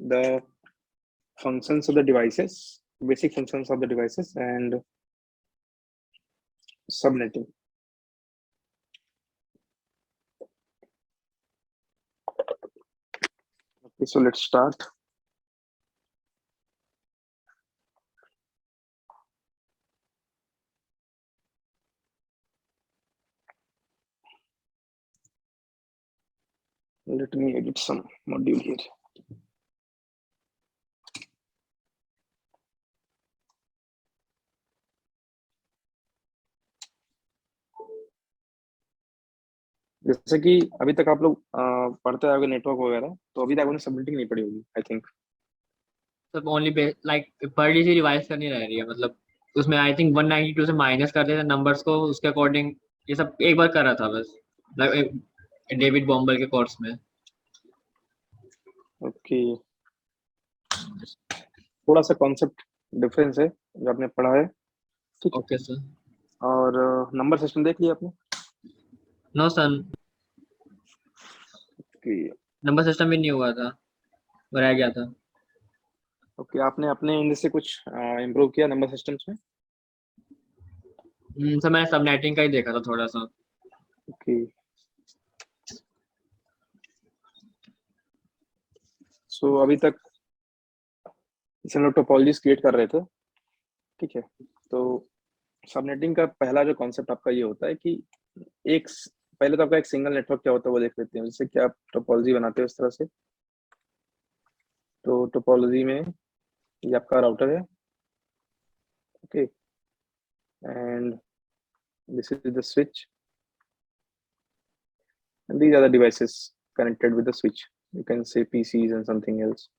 the functions of the devices, basic functions of the devices, and subnetting. Okay, so let's start. Let me edit some module here. जैसे कि अभी तक आप लोग पढ़ते आओगे नेटवर्क वगैरह, तो अभी तक आपने सबनेटिंग नहीं पढ़ी होगी आई थिंक। सब ओनली लाइक पढ़ सी रिवाइज करनी रह रही है, मतलब उसमें आई थिंक 192 से माइनस कर देते नंबर्स को, उसके अकॉर्डिंग ये सब एक बार कर रहा था बस, डेविड बॉम्बल के कोर्स में। ओके, थोड़ा सा कॉन्सेप्ट डिफरेंस है जो आपने पढ़ा है, ठीक है। Okay sir. और नंबर सिस्टम देख लिया आपने? No sir, okay number system भी नहीं हुआ था, रह गया था। ओके, आपने अपने एंड से कुछ इम्प्रूव किया नंबर सिस्टम्स में? सर मैंने सबनेटिंग का ही देखा था थोड़ा सा। ओके, सो अभी तक इसे हम लोग टोपोलॉजीज क्रिएट कर रहे थे, ठीक है। तो सबनेटिंग का पहला जो कॉन्सेप्ट आपका ये होता है कि एक पहले तो आपका एक सिंगल नेटवर्क क्या होता है वो देख लेते हैं, जैसे कि आप टोपोलॉजी बनाते हो इस तरह से। तो टोपोलॉजी में ये आपका राउटर है, okay, and this is the switch, and these are the devices connected with the switch. You can say PCs and something else.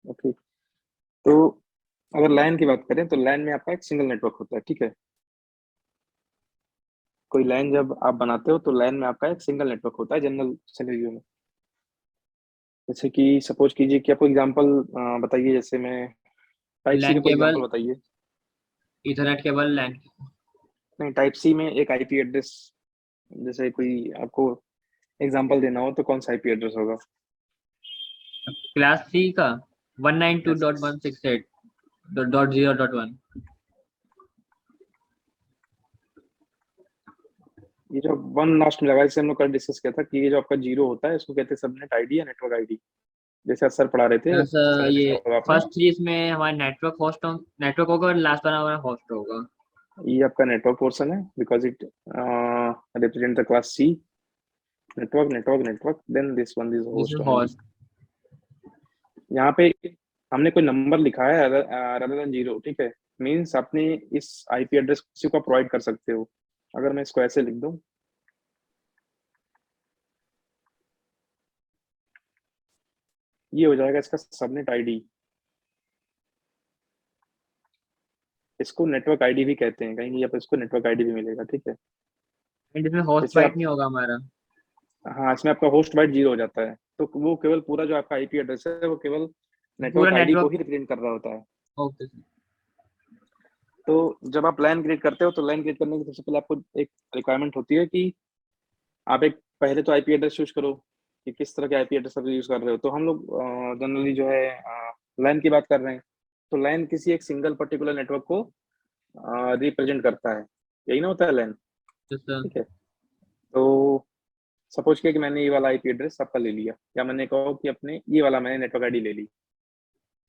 Okay, तो अगर LAN की बात करें तो LAN में आपका एक सिंगल नेटवर्क होता है, ठीक है। कोई LAN जब आप बनाते हो तो LAN में आपका एक सिंगल नेटवर्क होता है जनरल सिनेरियो में। जैसे कि सपोज कीजिए कि आपको एग्जांपल बताइए, जैसे मैं टाइप सी लैन का कोई केबल, एग्जांपल बताइए। इथरनेट केबल, लैन। नहीं, टाइप सी में एक आईपी एड्रेस, जैसे कोई आपको एग्जांपल देना हो तो कौन सा आईपी एड्रेस होगा? क्लास सी का 192.168.0.1। ये जो वन लास्ट में लगा, जैसे हम लोग कल डिस्कस किया था कि ये जो आपका जीरो होता है इसको कहते हैं सबनेट आईडी या नेटवर्क आईडी, जैसे सर पढ़ा रहे थे। सर ये होगा आपने, फर्स्ट चीज में हमारा नेटवर्क होस्ट नेटवर्क होगा और लास्ट वाला हमारा होस्ट होगा। ये आपका नेटवर्क पोर्शन है because it represent the class c, network network network, then this one is this host is only. Host. यहाँ पे हमने कोई नंबर लिखा है rather than जीरो, ठीक है। मींस आपने इस आईपी एड्रेस किसी को प्रोवाइड कर सकते हो। अगर मैं इसको ऐसे लिख दूं, ये हो जाएगा इसका सबनेट आईडी। इसको नेटवर्क आईडी भी कहते हैं, कहीं आप इसको नेटवर्क आईडी भी मिलेगा, ठीक है। एंड इसमें होस्ट जैसे बाइट आप, नहीं होगा हमारा। हाँ, इसमें आपका होस्ट बाइट जीरो हो जाता है, तो वो केवल पूरा जो आपका आईपी एड्रेस है वो केवल पूरा नेटवर्क आईडी को नेटवर्क। ही रिप्रेजेंट कर रहा होता है। ओके। तो जब आप LAN क्रिएट करते हो तो LAN क्रिएट करने की सबसे पहले आपको एक रिक्वायरमेंट होती है कि आप एक पहले तो आईपी एड्रेस चूज करो कि किस तरह के आईपी एड्रेस आप यूज कर रहे हो। तो हम लोग जनरली जो है LAN की बात कर रहे हैं, तो LAN किसी एक सिंगल पर्टिकुलर नेटवर्क को रिप्रेजेंट करता है, यही ना होता है LAN, ठीक है। तो सपोज किया कि मैंने ये वाला आईपी एड्रेस आपका ले लिया, या मैंने कहा कि अपने ये वाला मैंने नेटवर्क आईडी ले ली।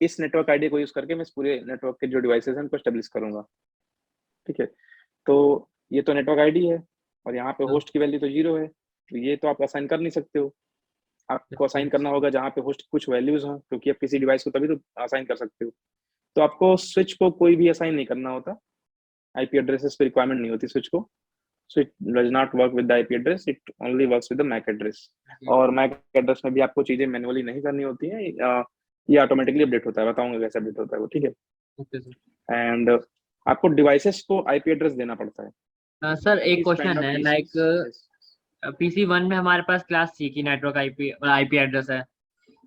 इस नेटवर्क आईडी को यूज करके मैं इस पूरे नेटवर्क के जो डिवाइसेस हैं उनको एस्टेब्लिश करूंगा, ठीक है। तो ये तो नेटवर्क आईडी है और यहाँ पे होस्ट की वैल्यू तो जीरो है, तो ये तो आप असाइन कर नहीं सकते हो। आपको असाइन करना होगा जहाँ पे होस्ट कुछ वैल्यूज हो, क्योंकि आप किसी डिवाइस को तभी तो असाइन कर सकते हो। तो आपको स्विच को कोई भी असाइन नहीं करना होता, आईपी एड्रेसेस पे रिक्वायरमेंट नहीं होती स्विच को। So it does not work with the IP address, it only works with the MAC address. और MAC address में भी आपको चीजें मैनुअली नहीं करनी होती हैं, ये ऑटोमेटिकली अपडेट होता है। बताऊंगा कैसे अपडेट होता है वो, ठीक है। Okay sir. एंड आपको डिवाइसेस को आईपी एड्रेस देना पड़ता है। सर एक These kind क्वेश्चन of है, PCs, लाइक yes. पीसी 1 में हमारे पास क्लास सी की नेटवर्क आईपी एड्रेस है,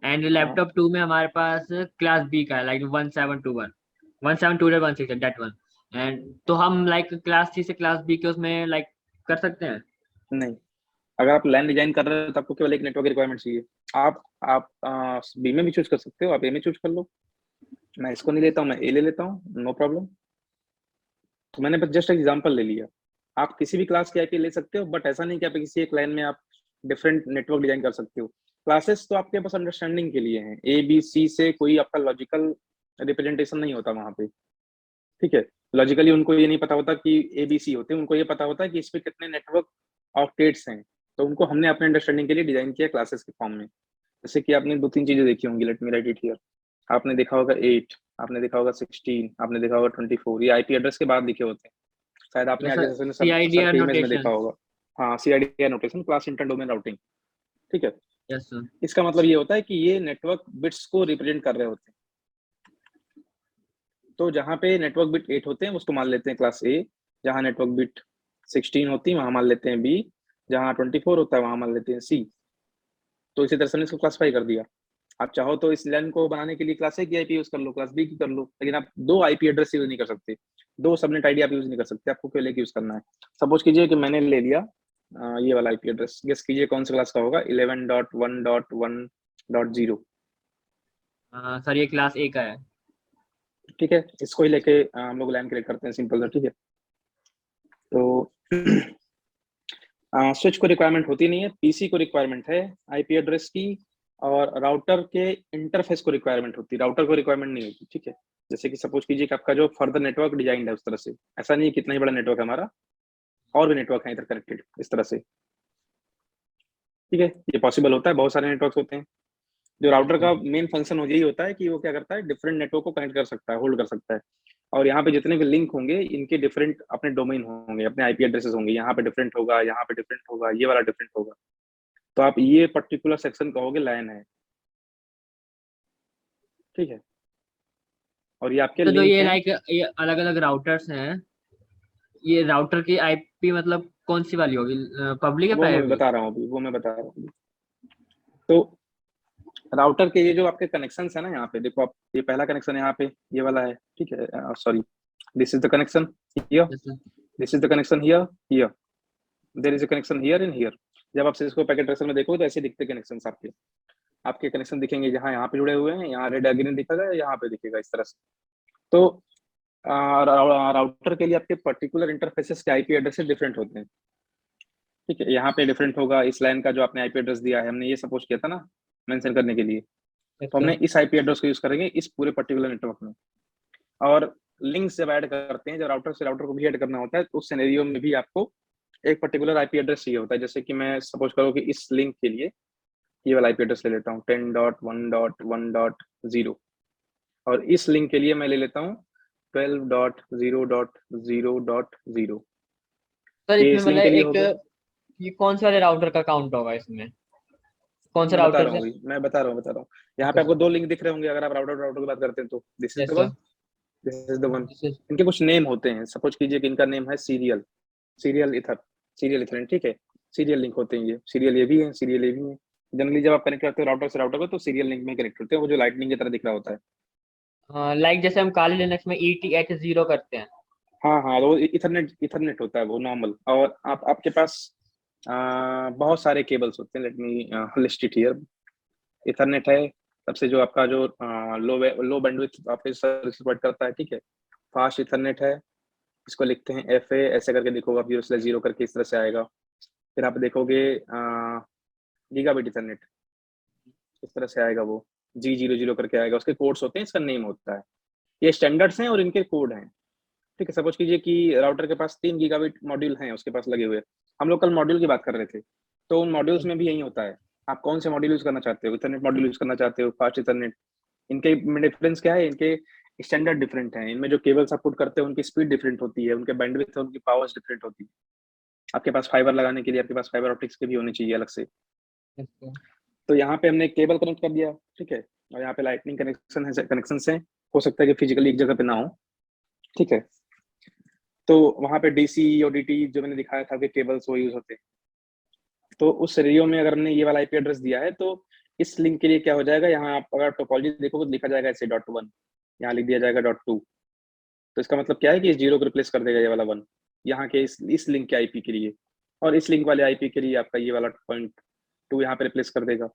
एंड लैपटॉप 2 में हमारे पास क्लास बी का है, लाइक 1721 दैट वन। एंड तो हम लाइक क्लास सी से क्लास बी के उसमें लाइक कर सकते हैं? नहीं, अगर आप लैन डिजाइन कर रहे हो तो आपको केवल एक नेटवर्क रिक्वायरमेंट चाहिए। आप बी में भी चूज कर सकते हो, आप ए में चूज कर लो। मैं इसको नहीं लेता हूँ, मैं ए ले लेता हूँ, नो प्रॉब्लम। तो मैंने बस जस्ट एग्जांपल ले लिया। आप किसी भी क्लास की आईपी ले सकते हो, बट ऐसा नहीं कि आप किसी एक लाइन में आप डिफरेंट नेटवर्क डिजाइन कर सकते हो। क्लासेस तो आपके पास अंडरस्टैंडिंग के लिए हैं, ए बी सी से कोई आपका लॉजिकल रिप्रेजेंटेशन नहीं होता वहां पे, ठीक है। लॉजिकली उनको ये नहीं पता होता कि ए बी सी होते हैं, उनको ये पता होता है कि इस पे कितने नेटवर्क ऑक्टेट्स हैं। तो उनको हमने अपने अंडरस्टैंडिंग के लिए डिजाइन किया क्लासेस के फॉर्म में। जैसे कि आपने दो तीन चीजें देखी होंगी, let me right it here. आपने देखा होगा 8, आपने देखा होगा 16, आपने देखा होगा 24, ये आईपी एड्रेस के बाद लिखे होते हैं। शायद आपने आगे सेशन में सर CIDR के इमेज में देखा नोटेशन। होगा। हाँ, CID notation, class inter domain routing, ठीक है। Yes sir. इसका मतलब ये होता है कि ये नेटवर्क बिट्स को रिप्रेजेंट कर रहे होते हैं। तो जहाँ पे नेटवर्क बिट 8 होते हैं उसको मान लेते हैं क्लास ए, जहाँ नेटवर्क बिट 16 होती है वहां मान लेते हैं बी, जहाँ 24 होता है वहां मान लेते हैं सी। तो इसी तरह से हमने इसको क्लासिफाई कर दिया। आप चाहो तो इस लैन को बनाने के लिए क्लास ए की आईपी यूज कर लो, क्लास बी की कर लो, लेकिन आप दो आईपी एड्रेस यूज नहीं कर सकते, दो सबनेट आईडी आप यूज नहीं कर सकते, आपको केवल एक यूज करना है। सपोज कीजिए कि मैंने ले लिया ये वाला आईपी एड्रेस, गेस कीजिए कौन सा क्लास का होगा, 11.1.1.0। सर ये क्लास A का है। ठीक है, इसको ही लेके हम लोग लाइन क्रिएट करते हैं, सिंपल सा, ठीक है। तो स्विच को रिक्वायरमेंट होती नहीं है, पीसी को रिक्वायरमेंट है आईपी एड्रेस की, और राउटर के इंटरफेस को रिक्वायरमेंट होती है, राउटर को रिक्वायरमेंट नहीं होती, ठीक है। जैसे कि सपोज कीजिए कि आपका जो फर्दर नेटवर्क डिजाइन है उस तरह से, ऐसा नहीं है कितना ही बड़ा नेटवर्क है हमारा, और भी नेटवर्क है इधर कनेक्टेड इस तरह से, ठीक है। ये पॉसिबल होता है, बहुत सारे नेटवर्क होते हैं। जो राउटर का मेन फंक्शन यही होता है कि वो क्या करता है, डिफरेंट नेटवर्क को कनेक्ट कर सकता है, होल्ड कर सकता है। और यहाँ पे जितने भी लिंक होंगे इनके डिफरेंट अपने डोमेन होंगे, अपने आईपी एड्रेसेस होंगे, यहाँ पे डिफरेंट होगा, यहाँ पे डिफरेंट होगा, ये वाला डिफरेंट होगा। तो आप ये पर्टिकुलर सेक्शन कहोगे लाइन है, ठीक है। और ये आपके तो जो लिंक ये हैं। लाइक ये अलग अलग राउटर्स हैं, ये राउटर की IP मतलब कौन सी वाली होगी, पब्लिक या वो मैं प्राइवेट? बता रहा हूँ अभी, वो मैं बता रहा हूँ अभी। तो राउटर के ये जो आपके कनेक्शन है ना, यहाँ पे देखो आप, ये पहला कनेक्शन यहाँ पे ये वाला है, ठीक है। Sorry, this is the connection here, this is the connection here, here there is a connection here and here. जब आप सिस्को पैकेट ट्रेसर में देखोगे तो ऐसे दिखते कनेक्शन आपके, आपके कनेक्शन दिखेंगे जहाँ यहाँ पे जुड़े हुए हैं, यहाँ रेड ग्रीन दिखेगा, यहाँ पे दिखेगा इस तरह से। तो राउटर के लिए आपके पर्टिकुलर इंटरफेसेस के आईपी एड्रेस डिफरेंट होते हैं, ठीक है। यहाँ पे डिफरेंट होगा, इस लाइन का जो आपने आईपी एड्रेस दिया है, हमने ये सपोज किया था ना मेंशन करने के लिए, तो हमने इस आईपी एड्रेस को यूज करेंगे इस पूरे पर्टिकुलर नेटवर्क में। और लिंक्स जब ऐड करते हैं, जब राउटर से राउटर को भी ऐड करना होता है, तो उस सिनेरियो में भी आपको एक पर्टिकुलर आईपी एड्रेस चाहिए होता है। जैसे कि मैं सपोज करो कि इस लिंक के लिए ये वाला आईपी एड्रेस ले लेता हूँ 10.1.1.0, और इस लिंक के लिए मैं ले लेता हूँ 12.0.0.0। सर ये इसमें इस मतलब लिंक के लिए एक हो गया। ये कौन से वाले राउटर का काउंट होगा इसमें, कौन से मैं बता राउटर रहा हूँ से? अभी, मैं बता रहा हूँ। यहाँ ओके पे आपको सर। दो लिंक दिख रहे होंगे, अगर आप राउटर राउटर की बात करते हैं तो this is the yes one, sir. This is the one. This is. इनके कुछ नेम होते हैं, सपोज कीजिए कि इनका नेम है serial, serial ether, serial ether, ठीक है। सीरियल लिंक होते हैं, ये सीरियल ये भी है, सीरियल ये भी है। जनरली जब आप कनेक्ट करते हो राउटर से राउटर को, तो सीरियल लिंक में कनेक्ट करते हैं, वो जो लाइटनिंग की तरह दिख रहा होता है। लाइक जैसे हम काली लिनक्स में ETH0 करते हैं। हाँ हाँ, वो इथरनेट, इथरनेट होता है वो नॉर्मल। और आपके पास बहुत सारे केबल्स होते हैं, let me list it here. Ethernet है सबसे, जो आपका जो लो बैंडविड्थ आपके सर्विस प्रोवाइड करता है, ठीक है। फास्ट इथरनेट है, इसको लिखते हैं FA, ऐसे करके देखोगे आप, 0/0 करके इस तरह से आएगा। फिर आप देखोगे गीगाबिट इथरनेट, इस तरह से आएगा वो, G00 करके आएगा, उसके कोड्स होते हैं, इसका नेम होता है। ये स्टैंडर्ड्स हैं और इनके कोड हैं, ठीक है। सपोज कीजिए कि राउटर के पास 3 गीगाबिट मॉड्यूल हैं उसके पास लगे हुए। हम लोग कल मॉड्यूल की बात कर रहे थे, तो उन मॉड्यूल्स में भी यही होता है। आप कौन से मॉड्यूल यूज करना चाहते हो, इथरनेट मॉड्यूल यूज करना चाहते हो, फास्ट इथरनेट, इनके में डिफरेंस क्या है, इनके स्टैंडर्ड डिफरेंट है। इनमें जो केबल्स आप पुट करते हैं उनकी स्पीड डिफरेंट होती है, उनके बैंडविड्थ है, उनकी पावर्स डिफरेंट होती है। आपके पास फाइबर लगाने के लिए आपके पास फाइबर ऑप्टिक्स के भी होने चाहिए अलग से। तो यहाँ पे हमने केबल कनेक्ट कर दिया, ठीक है। और यहाँ पे लाइटनिंग कनेक्शन है, हो सकता है कि फिजिकली एक जगह पे ना हो, ठीक है। तो वहां पे DC और DT जो मैंने दिखाया था कि केबल्स वो यूज होते हैं। तो उस सिनेरियो में अगर हमने ये वाला आईपी एड्रेस दिया है, तो इस लिंक के लिए क्या हो जाएगा, यहाँ आप अगर टोपोलॉजी देखोगे तो लिखा जाएगा ऐसे .1, यहाँ लिख दिया जाएगा .2। तो इसका मतलब क्या है कि इस 0 को रिप्लेस कर देगा ये वाला 1 यहाँ के इस लिंक के आईपी के लिए। और इस लिंक वाले आईपी के लिए आपका ये वाला .2 यहाँ पे रिप्लेस कर देगा।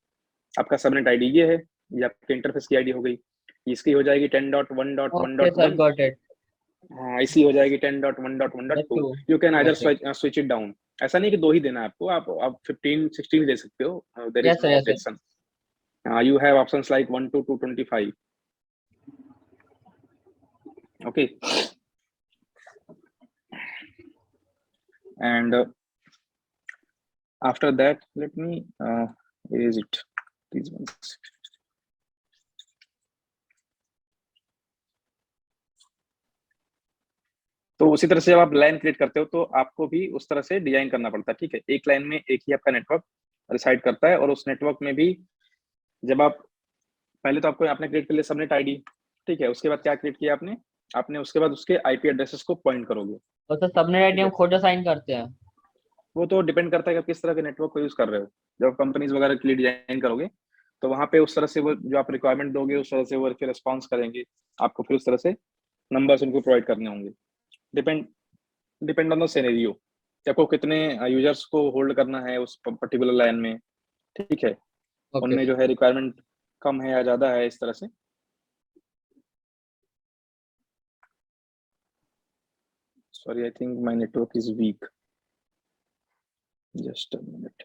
आपका सबनेट आईडी ये है, ये आपके इंटरफेस की आईडी हो गई। इसकी हो जाएगी 10.1.1.1। Okay sir, got it. हाँ, इसी हो जाएगी 10.1.1.2। You can either switch it down. ऐसा नहीं कि 2 ही देना है आपको, आप 15 16 दे सकते हो, there is yes sir, no yes sir. Objection. You have options like 1 to 225. Okay, and after that, let me erase it. These ones. तो उसी तरह से जब आप लाइन क्रिएट करते हो तो आपको भी उस तरह से डिजाइन करना पड़ता है, ठीक है। एक लाइन में एक ही आपका नेटवर्क रिसाइड करता है, और उस नेटवर्क में भी जब आप पहले तो आपको आपने क्रिएट कर लिया सबनेट आईडी, ठीक है। उसके बाद क्या क्रिएट किया आपने, आपने उसके बाद उसके आईपी एड्रेसेस को पॉइंट करोगे। तो सर सबनेट आईडी हम खुद असाइन करते हैं? वो तो डिपेंड करता है कि आप किस तरह के नेटवर्क को यूज कर रहे हो। जब कंपनीज वगैरह के लिए डिजाइन करोगे तो वहां पे उस तरह से वो जो आप रिक्वायरमेंट दोगे उस तरह से वो फिर रिस्पॉन्स करेंगे, आपको फिर उस तरह से नंबर्स उनको प्रोवाइड करने होंगे। Depend depend on the scenario कि आपको कितने यूजर्स को होल्ड करना है उस पर्टिकुलर लाइन में, ठीक है। ओके उनमें जो है रिक्वायरमेंट कम है या ज्यादा है, इस तरह से। Sorry, I think my network is weak, just a minute.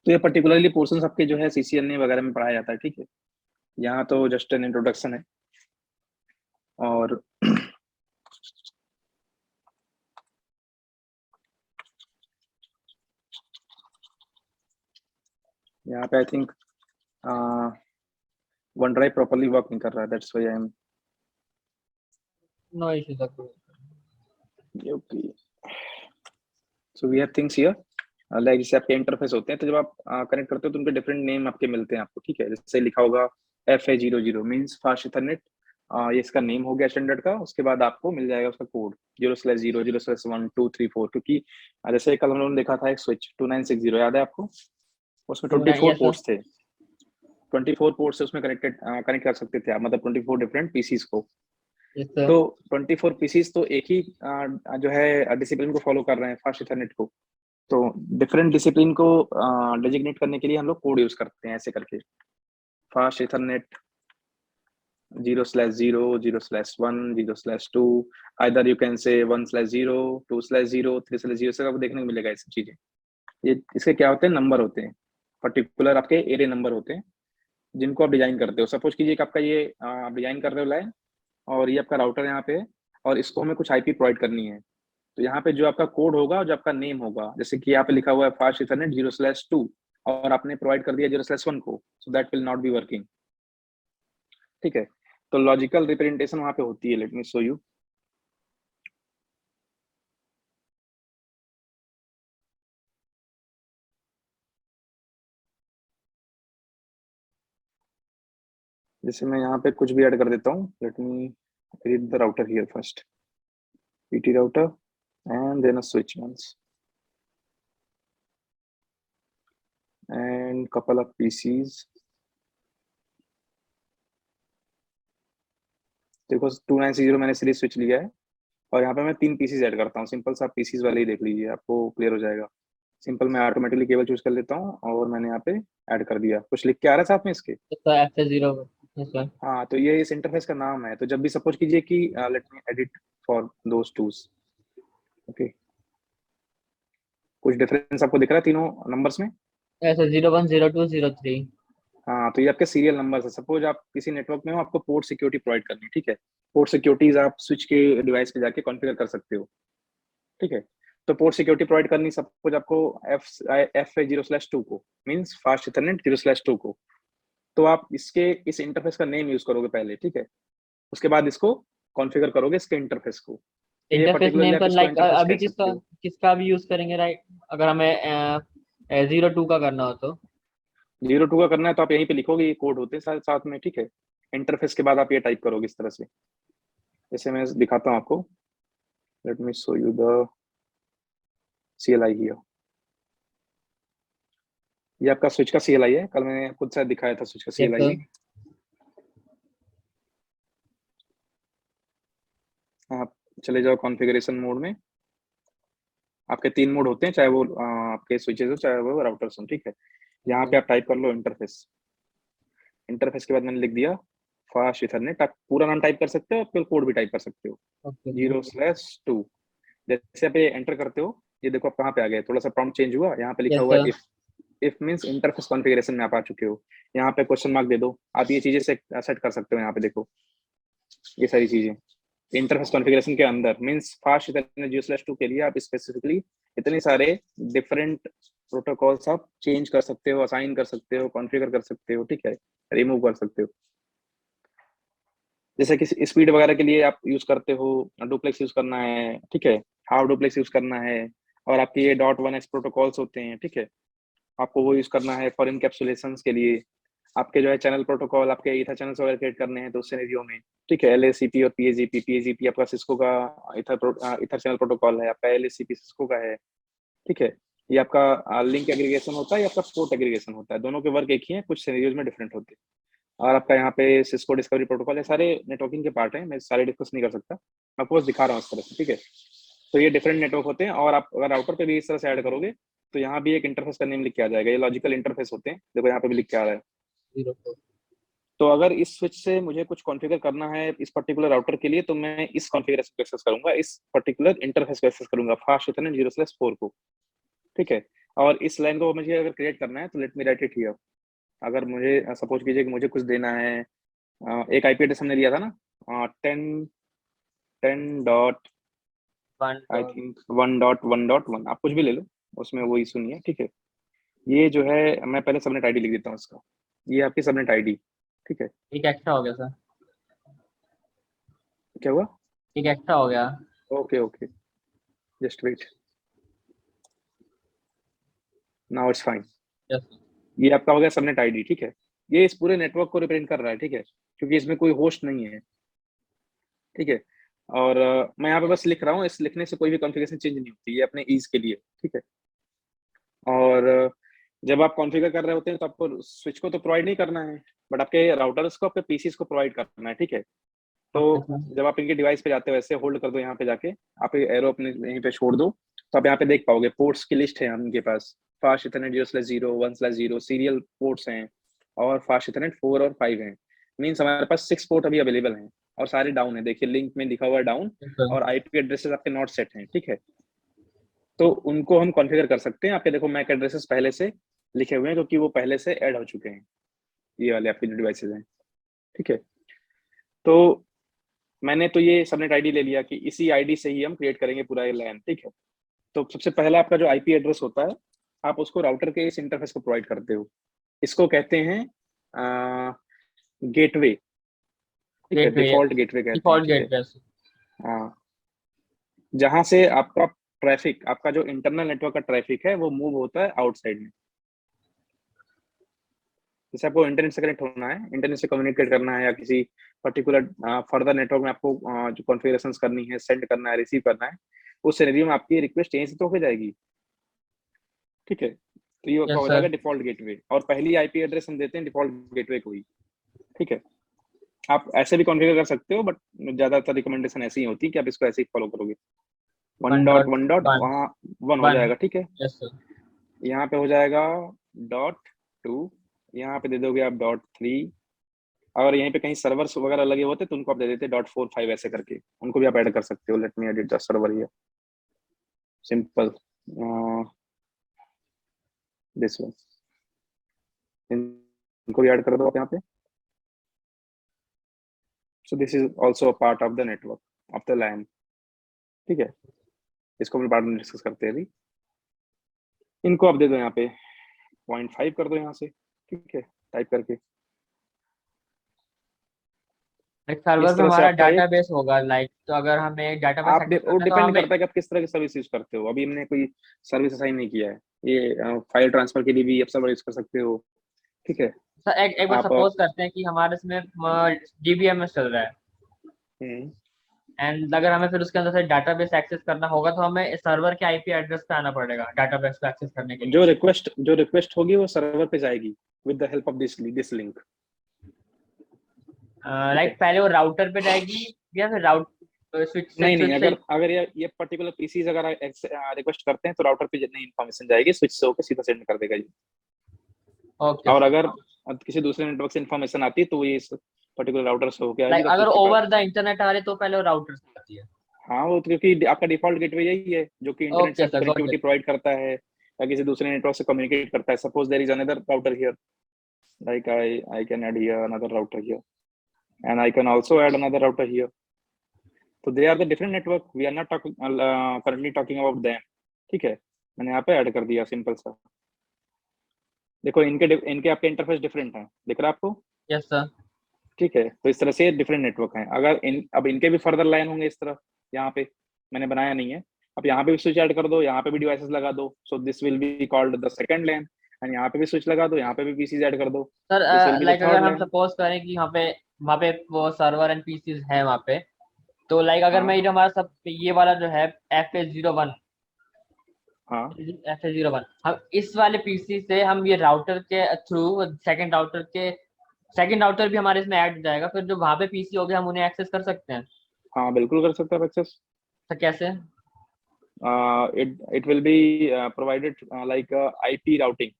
तो ये पर्टिकुलरली पोर्शन आपके जो है सीसीएनए वगैरह में पढ़ाया जाता है, ठीक है। यहाँ तो जस्ट एन इंट्रोडक्शन है। और यहाँ पे I think one drive properly work नहीं कर रहा है, that's why I am no issue sir. Okay. So we have things here, like जैसे आपके इंटरफेस होते हैं, तो जब आप कनेक्ट करते हो तो उनके डिफरेंट नेम आपके मिलते हैं आपको, ठीक है। जैसे लिखा होगा FA00 मीन्स फास्ट इथरनेट, ये इसका नेम हो गया स्टैंडर्ड का। उसके बाद आपको मिल जाएगा उसका कोड 0/0 0/1 2 3 4, क्योंकि जैसे कल हम लोगों ने देखा था एक स्विच 2960, याद है आपको? उसमें 24 यस सर। पोर्ट्स थे। 24 पोर्ट से उसमें कनेक्ट कर सकते थे आप, मतलब 24 डिफरेंट पीसीस को। Yes sir. तो 24 पीसीस तो एक ही जो है डिसिप्लिन को फॉलो कर रहे हैं, फास्ट इथरनेट को। तो डिफरेंट डिसिप्लिन को डेजिग्नेट करने के लिए हम लोग कोड यूज करते हैं ऐसे करके, fast Ethernet 0/0 0/1 0/2, either you can say 1/0 2/0 3/0 से आपको देखने को मिलेगा ये सब चीजें। ये इसके क्या होते हैं, नंबर होते हैं, पर्टिकुलर आपके एरिया नंबर होते हैं जिनको आप डिजाइन करते हो। सपोज कीजिए कि आपका ये आप डिजाइन कर रहे हो लाइन, और ये आपका राउटर यहाँ पे है, और इसको हमें कुछ आईपी प्रोवाइड करनी है। तो यहाँ पे जो आपका कोड होगा, जो आपका नेम होगा, जैसे कि यहाँ पे लिखा हुआ है फास्ट इथरनेट 0/2, और आपने प्रोवाइड कर दिया 0/1 को, so that will not be working, ठीक है। तो लॉजिकल रिप्रेजेंटेशन वहाँ पे होती है। Late me show you. जैसे मैं यहाँ पे कुछ भी ऐड कर देता हूँ। Let me read the router here first, PT router, and then a switch ones and couple of PCs। देखो 2960 मैंने सीरीज स्विच लिया है, और यहाँ पे मैं 3 पीसीज ऐड करता हूँ। सिंपल सा पीसीज वाले ही देख लीजिए, आपको क्लियर हो जाएगा। सिंपल मैं ऑटोमेटिकली केबल चूज कर लेता हूँ, और मैंने यहाँ पे ऐड कर दिया। कुछ लिख के आ रहा है साथ में इसके? Sir FA0। Yes sir. हाँ, तो ये इस इंटरफेस का नाम है। तो जब भी सपोज कीजिए कि late me edit for those twos, okay. कुछ डिफरेंस आपको दिख रहा है तीनों नंबर्स में? ऐसे 01 02 03। हाँ, तो ये आपके सीरियल नंबर है। सपोज आप किसी नेटवर्क में हो, आपको पोर्ट सिक्योरिटी प्रोवाइड करनी है, ठीक है। पोर्ट सिक्योरिटीज आप स्विच के डिवाइस पे जाके कॉन्फ़िगर कर सकते हो, ठीक है। तो पोर्ट सिक्योरिटी प्रोवाइड करनी सपोज आपको एफ 0/2 को, मींस फास्ट इथरनेट 0/2 को। तो आप इसके इस इंटरफेस का नेम यूज करोगे पहले, ठीक है। उसके बाद इसको कॉन्फ़िगर करोगे इसके इंटरफेस को। तो ये इंटरफेस पर्टिकुलरली नेम आप पर इसको लाइक इंटरफेस कह अभी किसका सकते हो। किसका भी यूज करेंगे, राइट? अगर हमें 02 का करना हो तो? 0/2 का करना है तो आप यहीं पे लिखोगे, ये कोड होते हैं साथ साथ में, ठीक है। इंटरफेस के बाद आप ये टाइप करोगे इस तरह से। जैसे मैं दिखाता हूँ आपको। Late me show you the CLI here. ये आपका स्विच का CLI है, कल मैंने खुद से दिखाया था स्विच का Yes, CLI। sir. आप चले जाओ कॉन्फ़िगरेशन मोड में। आपके 3 मोड होते हैं, चाहे वो आपके स्विचेस हो चाहे वो राउटर्स हो, ठीक है। यहाँ पे आप टाइप कर लो इंटरफेस। इंटरफेस के बाद मैंने लिख दिया फास्ट इथरनेट। आप पूरा नाम टाइप कर सकते हो, फिर कोड भी टाइप कर सकते हो, Okay. 0/2। जैसे आप ये एंटर करते हो, ये देखो आप कहाँ पे आ गए, थोड़ा सा प्रॉम्प्ट चेंज हुआ, यहाँ पे लिखा Yes, हुआ है sir. If means interface configuration में आप आ चुके हो। यहाँ पे क्वेश्चन मार्क दे दो, आप ये चीजें सेट कर सकते हो। यहाँ पे देखो ये सारी चीजें इंटरफेस कॉन्फ़िगरेशन के अंदर मींस फास्ट इथरनेट 0/2 के लिए आप स्पेसिफिकली इतने सारे डिफरेंट प्रोटोकॉल्स आप चेंज कर सकते हो, असाइन कर सकते हो, कॉन्फ़िगर कर सकते हो, ठीक है, रिमूव कर सकते हो। जैसे कि स्पीड वगैरह के लिए आप यूज करते हो, डुप्लेक्स यूज करना है, ठीक है, हाफ डुप्लेक्स यूज करना है, और आपके ये .1x प्रोटोकॉल्स होते हैं, ठीक है, आपको वो यूज करना है फॉर इनकैप्सुलेशंस के लिए। आपके जो है चैनल प्रोटोकॉल, आपके ईथर चैनल्स वगैरह क्रिएट करने हैं तो उस सिनेरियो में, ठीक है, LACP और PAGP आपका सिस्को का ईथर चैनल प्रोटोकॉल है, आपका LACP सिस्को का है, ठीक है। ये आपका लिंक एग्रीगेशन होता है या आपका पोर्ट एग्रीगेशन होता है, दोनों के वर्क एक ही है, कुछ सिनेरियोज में डिफरेंट होते हैं। और आपका यहाँ पे सिस्को डिस्कवरी प्रोटोकॉल है, सारे नेटवर्किंग के पार्ट हैं, मैं सारे डिस्कस नहीं कर सकता, मैं आपको बस दिखा रहा हूँ इस तरह से, ठीक है। तो ये डिफरेंट नेटवर्क होते हैं, और आप अगर राउटर पे भी इस तरह से ऐड करोगे तो यहाँ भी एक इंटरफेस का नेम लिख के आ जाएगा, ये लॉजिकल इंटरफेस होते हैं, देखो यहाँ पे भी लिख के आ रहा है। 0. तो अगर इस स्विच से मुझे कुछ कॉन्फ़िगर करना है इस पर्टिकुलर राउटर के लिए, तो मैं इस कॉन्फ़िगरेशन को एक्सेस करूंगा, इस पर्टिकुलर इंटरफेस को एक्सेस करूंगा, फास्ट इथरनेट 0/4 को, ठीक है। और इस लाइन को मुझे अगर क्रिएट करना है तो let me right it here. अगर मुझे सपोज कीजिए कि मुझे कुछ देना है, एक IP एड्रेस हमने दिया था ना, 10 डॉट 1. आई थिंक 1.1.1, आप कुछ भी ले लो, उसमें वो इशू नहीं है, ठीक है। ये जो है मैं पहले सबनेट ID लिख देता हूँ इसका, ये आपकी सबनेट ID, ठीक है। एक एक्स्ट्रा हो गया सर. क्या हुआ? एक एक्स्ट्रा हो गया. Okay okay, just wait, now it's fine. Yes. ये आपका हो गया सबनेट ID, ठीक है। ये इस पूरे नेटवर्क को रिप्रेजेंट कर रहा है, ठीक है, क्योंकि इसमें कोई होस्ट नहीं है, ठीक है। और मैं यहाँ पे बस लिख रहा हूँ, इस लिखने से कोई भी कॉन्फ़िगरेशन चेंज नहीं होती, ये अपने ईज के लिए, ठीक है। और जब आप कॉन्फ़िगर कर रहे होते हैं तो आपको स्विच को तो प्रोवाइड नहीं करना है, बट आपके राउटर्स को, आपके पीसीज को प्रोवाइड करना है, ठीक है। तो Okay, sir. जब आप इनके डिवाइस पे जाते हो, ऐसे होल्ड कर दो यहाँ पे जाके, आप एरो अपने यहीं पे छोड़ दो, तो आप यहाँ पे देख पाओगे पोर्ट्स की लिस्ट है उनके पास, फास्ट इथरनेट 0/0, 1/0 सीरियल पोर्ट्स हैं, और फास्ट इथरनेट 4 और 5 हैं। मीन्स हमारे पास 6 पोर्ट अभी अवेलेबल हैं, और सारे डाउन है, देखिए लिंक में लिखा हुआ है डाउन, Yes, sir. और IP एड्रेसेस आपके नॉट सेट हैं, ठीक है। तो उनको हम कॉन्फ़िगर कर सकते हैं। आपके देखो मैक एड्रेसेस पहले से लिखे हुए हैं, क्योंकि वो पहले से ऐड हो चुके हैं, ये वाले आपके जो डिवाइसेस हैं, ठीक है। तो मैंने तो ये सबनेट ID ले लिया कि इसी ID से ही हम क्रिएट करेंगे पूरा ये लैन, ठीक है। तो सबसे पहला आपका जो IP एड्रेस होता है, आप उसको राउटर के इस इंटरफेस को प्रोवाइड करते हो, इसको कहते हैं गेटवे, ठीक है, Gateway. Yes. डिफॉल्ट गेटवे कहते हैं, Default ठीक है। gateway. हाँ, जहां से आपका ट्रैफिक, आपका जो इंटरनल नेटवर्क का ट्रैफिक है वो मूव होता है आउटसाइड में। जैसे आपको इंटरनेट से कनेक्ट होना है, इंटरनेट से कम्युनिकेट करना है, या किसी पर्टिकुलर फर्दर नेटवर्क में आपको जो कॉन्फ़िगरेशंस करनी है, सेंड करना है, रिसीव करना है, उस सिनेरियो में आपकी रिक्वेस्ट यहीं से तो हो जाएगी, ठीक है। तो ये आपका Yes, हो sir. जाएगा डिफॉल्ट गेटवे, और पहली IP एड्रेस हम देते हैं डिफॉल्ट गेटवे को ही, ठीक है। आप ऐसे भी कॉन्फ़िगर कर सकते हो, बट ज्यादातर रिकमेंडेशन ऐसी ही होती है कि आप इसको ऐसे ही फॉलो करोगे, 1 dot 1.1 1. वहाँ 1 हो 1. जाएगा, ठीक है। Yes, sir. यहाँ पे हो जाएगा .2, यहाँ पे दे दोगे आप .3, अगर यहीं पे कहीं सर्वर्स वगैरह लगे होते तो उनको आप दे देते .45 ऐसे करके, उनको भी आप ऐड कर सकते हो। Let me edit the server here, simple, this one, इनको भी ऐड कर दो आप यहाँ पे। So this is also a part of the network of the LAN, ठीक है। इसको हम बाद में डिस्कस करते हैं अभी। इनको आप दे दो यहाँ पे 0.5 कर दो यहाँ से, ठीक है, टाइप करके। लाइक सर्वर इस पे तरह से हमारा आपका एक, डाटाबेस होगा, लाइक तो अगर हमें डाटाबेस आप एक्सेस वो करना है तो डिपेंड हमें करता है कि आप किस तरह की सर्विस यूज करते हो। अभी हमने कोई सर्विस असाइन नहीं किया है, ये फाइल ट्रांसफर के लिए भी आप सर्वर यूज कर सकते हो, ठीक है। सर एक बार आप सपोज करते हैं कि हमारे इसमें DBMS चल रहा है. हम्म, एंड अगर हमें फिर उसके अंदर से डाटाबेस एक्सेस करना होगा तो हमें सर्वर के आईपी एड्रेस पे आना पड़ेगा डाटाबेस को एक्सेस करने के लिए। जो रिक्वेस्ट होगी वो सर्वर पे जाएगी with the help of this link. ठीक है, लाइक पहले वो राउटर पे जाएगी या फिर स्विच से नहीं नहीं, स्विच से। अगर ये पर्टिकुलर पीसीज अगर रिक्वेस्ट करते हैं तो राउटर पे जितनी इन्फॉर्मेशन जाएगी स्विच से होकर सीधा सेंड कर देगा ये। ओके और सर। अगर किसी दूसरे नेटवर्क से इन्फॉर्मेशन आती है तो ये इस पर्टिकुलर राउटर से होकर आएगी लाइक तो अगर स्विच के पास। ओवर द इंटरनेट आ रहे तो पहले वो राउटर से आती है। हाँ, वो तो क्योंकि आपका डिफॉल्ट गेटवे यही है जो कि इंटरनेट से ओके आपको sir, got connectivity it. Provide करता है या किसी दूसरे नेटवर्क से कम्युनिकेट करता है। Suppose there is another router here, like I can add here another router here, and I can also add another router here. So they are the different network, we are not talking currently talking about them. ठीक है, मैंने यहाँ पे add कर दिया simple सा। देखो इनके आपके इंटरफेस डिफरेंट है, दिख रहा है आपको? Yes sir. ठीक है, तो इस तरह से डिफरेंट नेटवर्क हैं। अगर अब इनके भी फर्दर लाइन होंगे इस तरह, यहाँ पे मैंने बनाया नहीं है। अब यहाँ पे भी स्विच ऐड कर दो, यहाँ पे भी डिवाइसेस लगा दो, so this will be called the second line. And यहाँ पे भी स्विच लगा दो, यहाँ पे भी पीसीज ऐड कर दो, sir this will be the like अगर थर्ड हम लाइन। सपोज करें कि वहाँ पे वो सर्वर एंड पीसीज है वहाँ पे, तो लाइक अगर मैं हाँ ये जो हमारा सब ये वाला जो है F01, हाँ F01, हम इस वाले पीसी से हम ये राउटर के थ्रू सेकंड राउटर भी हमारे इसमें ऐड हो जाएगा, फिर जो वहाँ पे पीसी हो गए हम उन्हें एक्सेस कर सकते हैं। हाँ, बिल्कुल कर सकते हैं एक्सेस। तो कैसे? It will be provided like IP routing.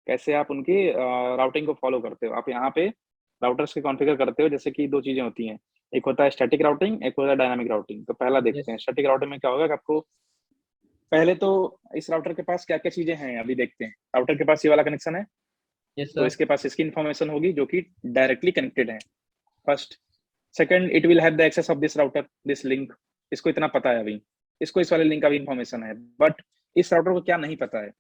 कैसे आप उनकी राउटिंग को फॉलो करते हो, आप यहाँ पे राउटर्स के कॉन्फ़िगर करते हो। जैसे कि दो चीजें होती हैं, एक होता है स्टैटिक राउटिंग, एक होता है डायनामिक राउटिंग। तो पहला देखते यस। हैं स्टैटिक राउटिंग में क्या होगा कि आपको पहले तो इस राउटर के पास क्या क्या चीजें हैं अभी देखते हैं। राउटर के पास ये वाला कनेक्शन है, यस तो सर। इसके पास इसकी इन्फॉर्मेशन होगी जो कि डायरेक्टली कनेक्टेड है, first. Second, it will have the access of this router, this link. इसको इतना पता है अभी, इसको इस वाले लिंक का भी इन्फॉर्मेशन है। बट इस राउटर को क्या नहीं पता है,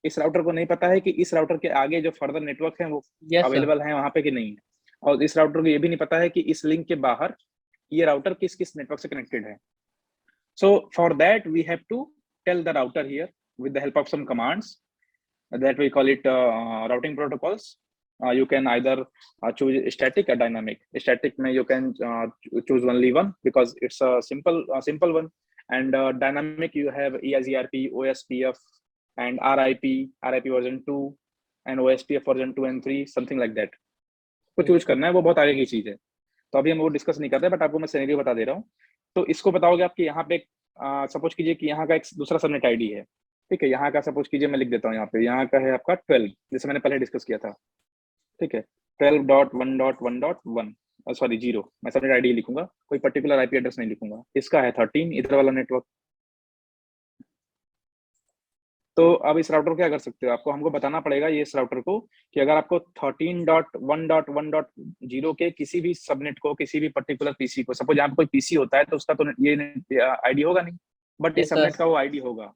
इस राउटर को नहीं पता है कि इस राउटर के आगे जो फर्दर नेटवर्क है वो यस सर। अवेलेबल है वहां पे कि नहीं है। और इस राउटर को ये भी नहीं पता है कि इस लिंक के बाहर ये राउटर किस किस नेटवर्क से कनेक्टेड है। So for that we have to tell the router here with the help of some commands that we call it routing protocols. You can either choose static or dynamic. Static mein you can choose only one because it's a simple one, and dynamic you have EIGRP, OSPF, and RIP version 2, and OSPF version 2 and 3, something like that. को choose करना है, वो बहुत आगे की चीज है, तो अभी हम वो डिस्कस नहीं करते, बट आपको मैं सिनेरियो बता दे रहा हूँ। तो इसको बताओगे आपके यहाँ पे सपोज कीजिए कि यहाँ का एक दूसरा सबनेट आईडी है, ठीक है। यहाँ का सपोज कीजिए मैं लिख देता हूँ, यहाँ पे यहाँ का है आपका 12, जैसे मैंने पहले डिस्कस किया था, ठीक है। 12.1.1.1, सॉरी 0, मैं सबनेट आईडी लिखूंगा, कोई पर्टिकुलर आईपी एड्रेस नहीं लिखूंगा। इसका है 13 इधर वाला नेटवर्क। तो अब इस राउटर को क्या कर सकते हो, आपको हमको बताना पड़ेगा ये इस राउटर को कि अगर आपको 13.1.1.0 के किसी भी सबनेट को, किसी भी पर्टिकुलर पीसी को, सपोज यहाँ पे कोई पीसी होता है तो उसका तो ये आईडी होगा नहीं, बट इस यस सर। सबनेट का वो आईडी होगा,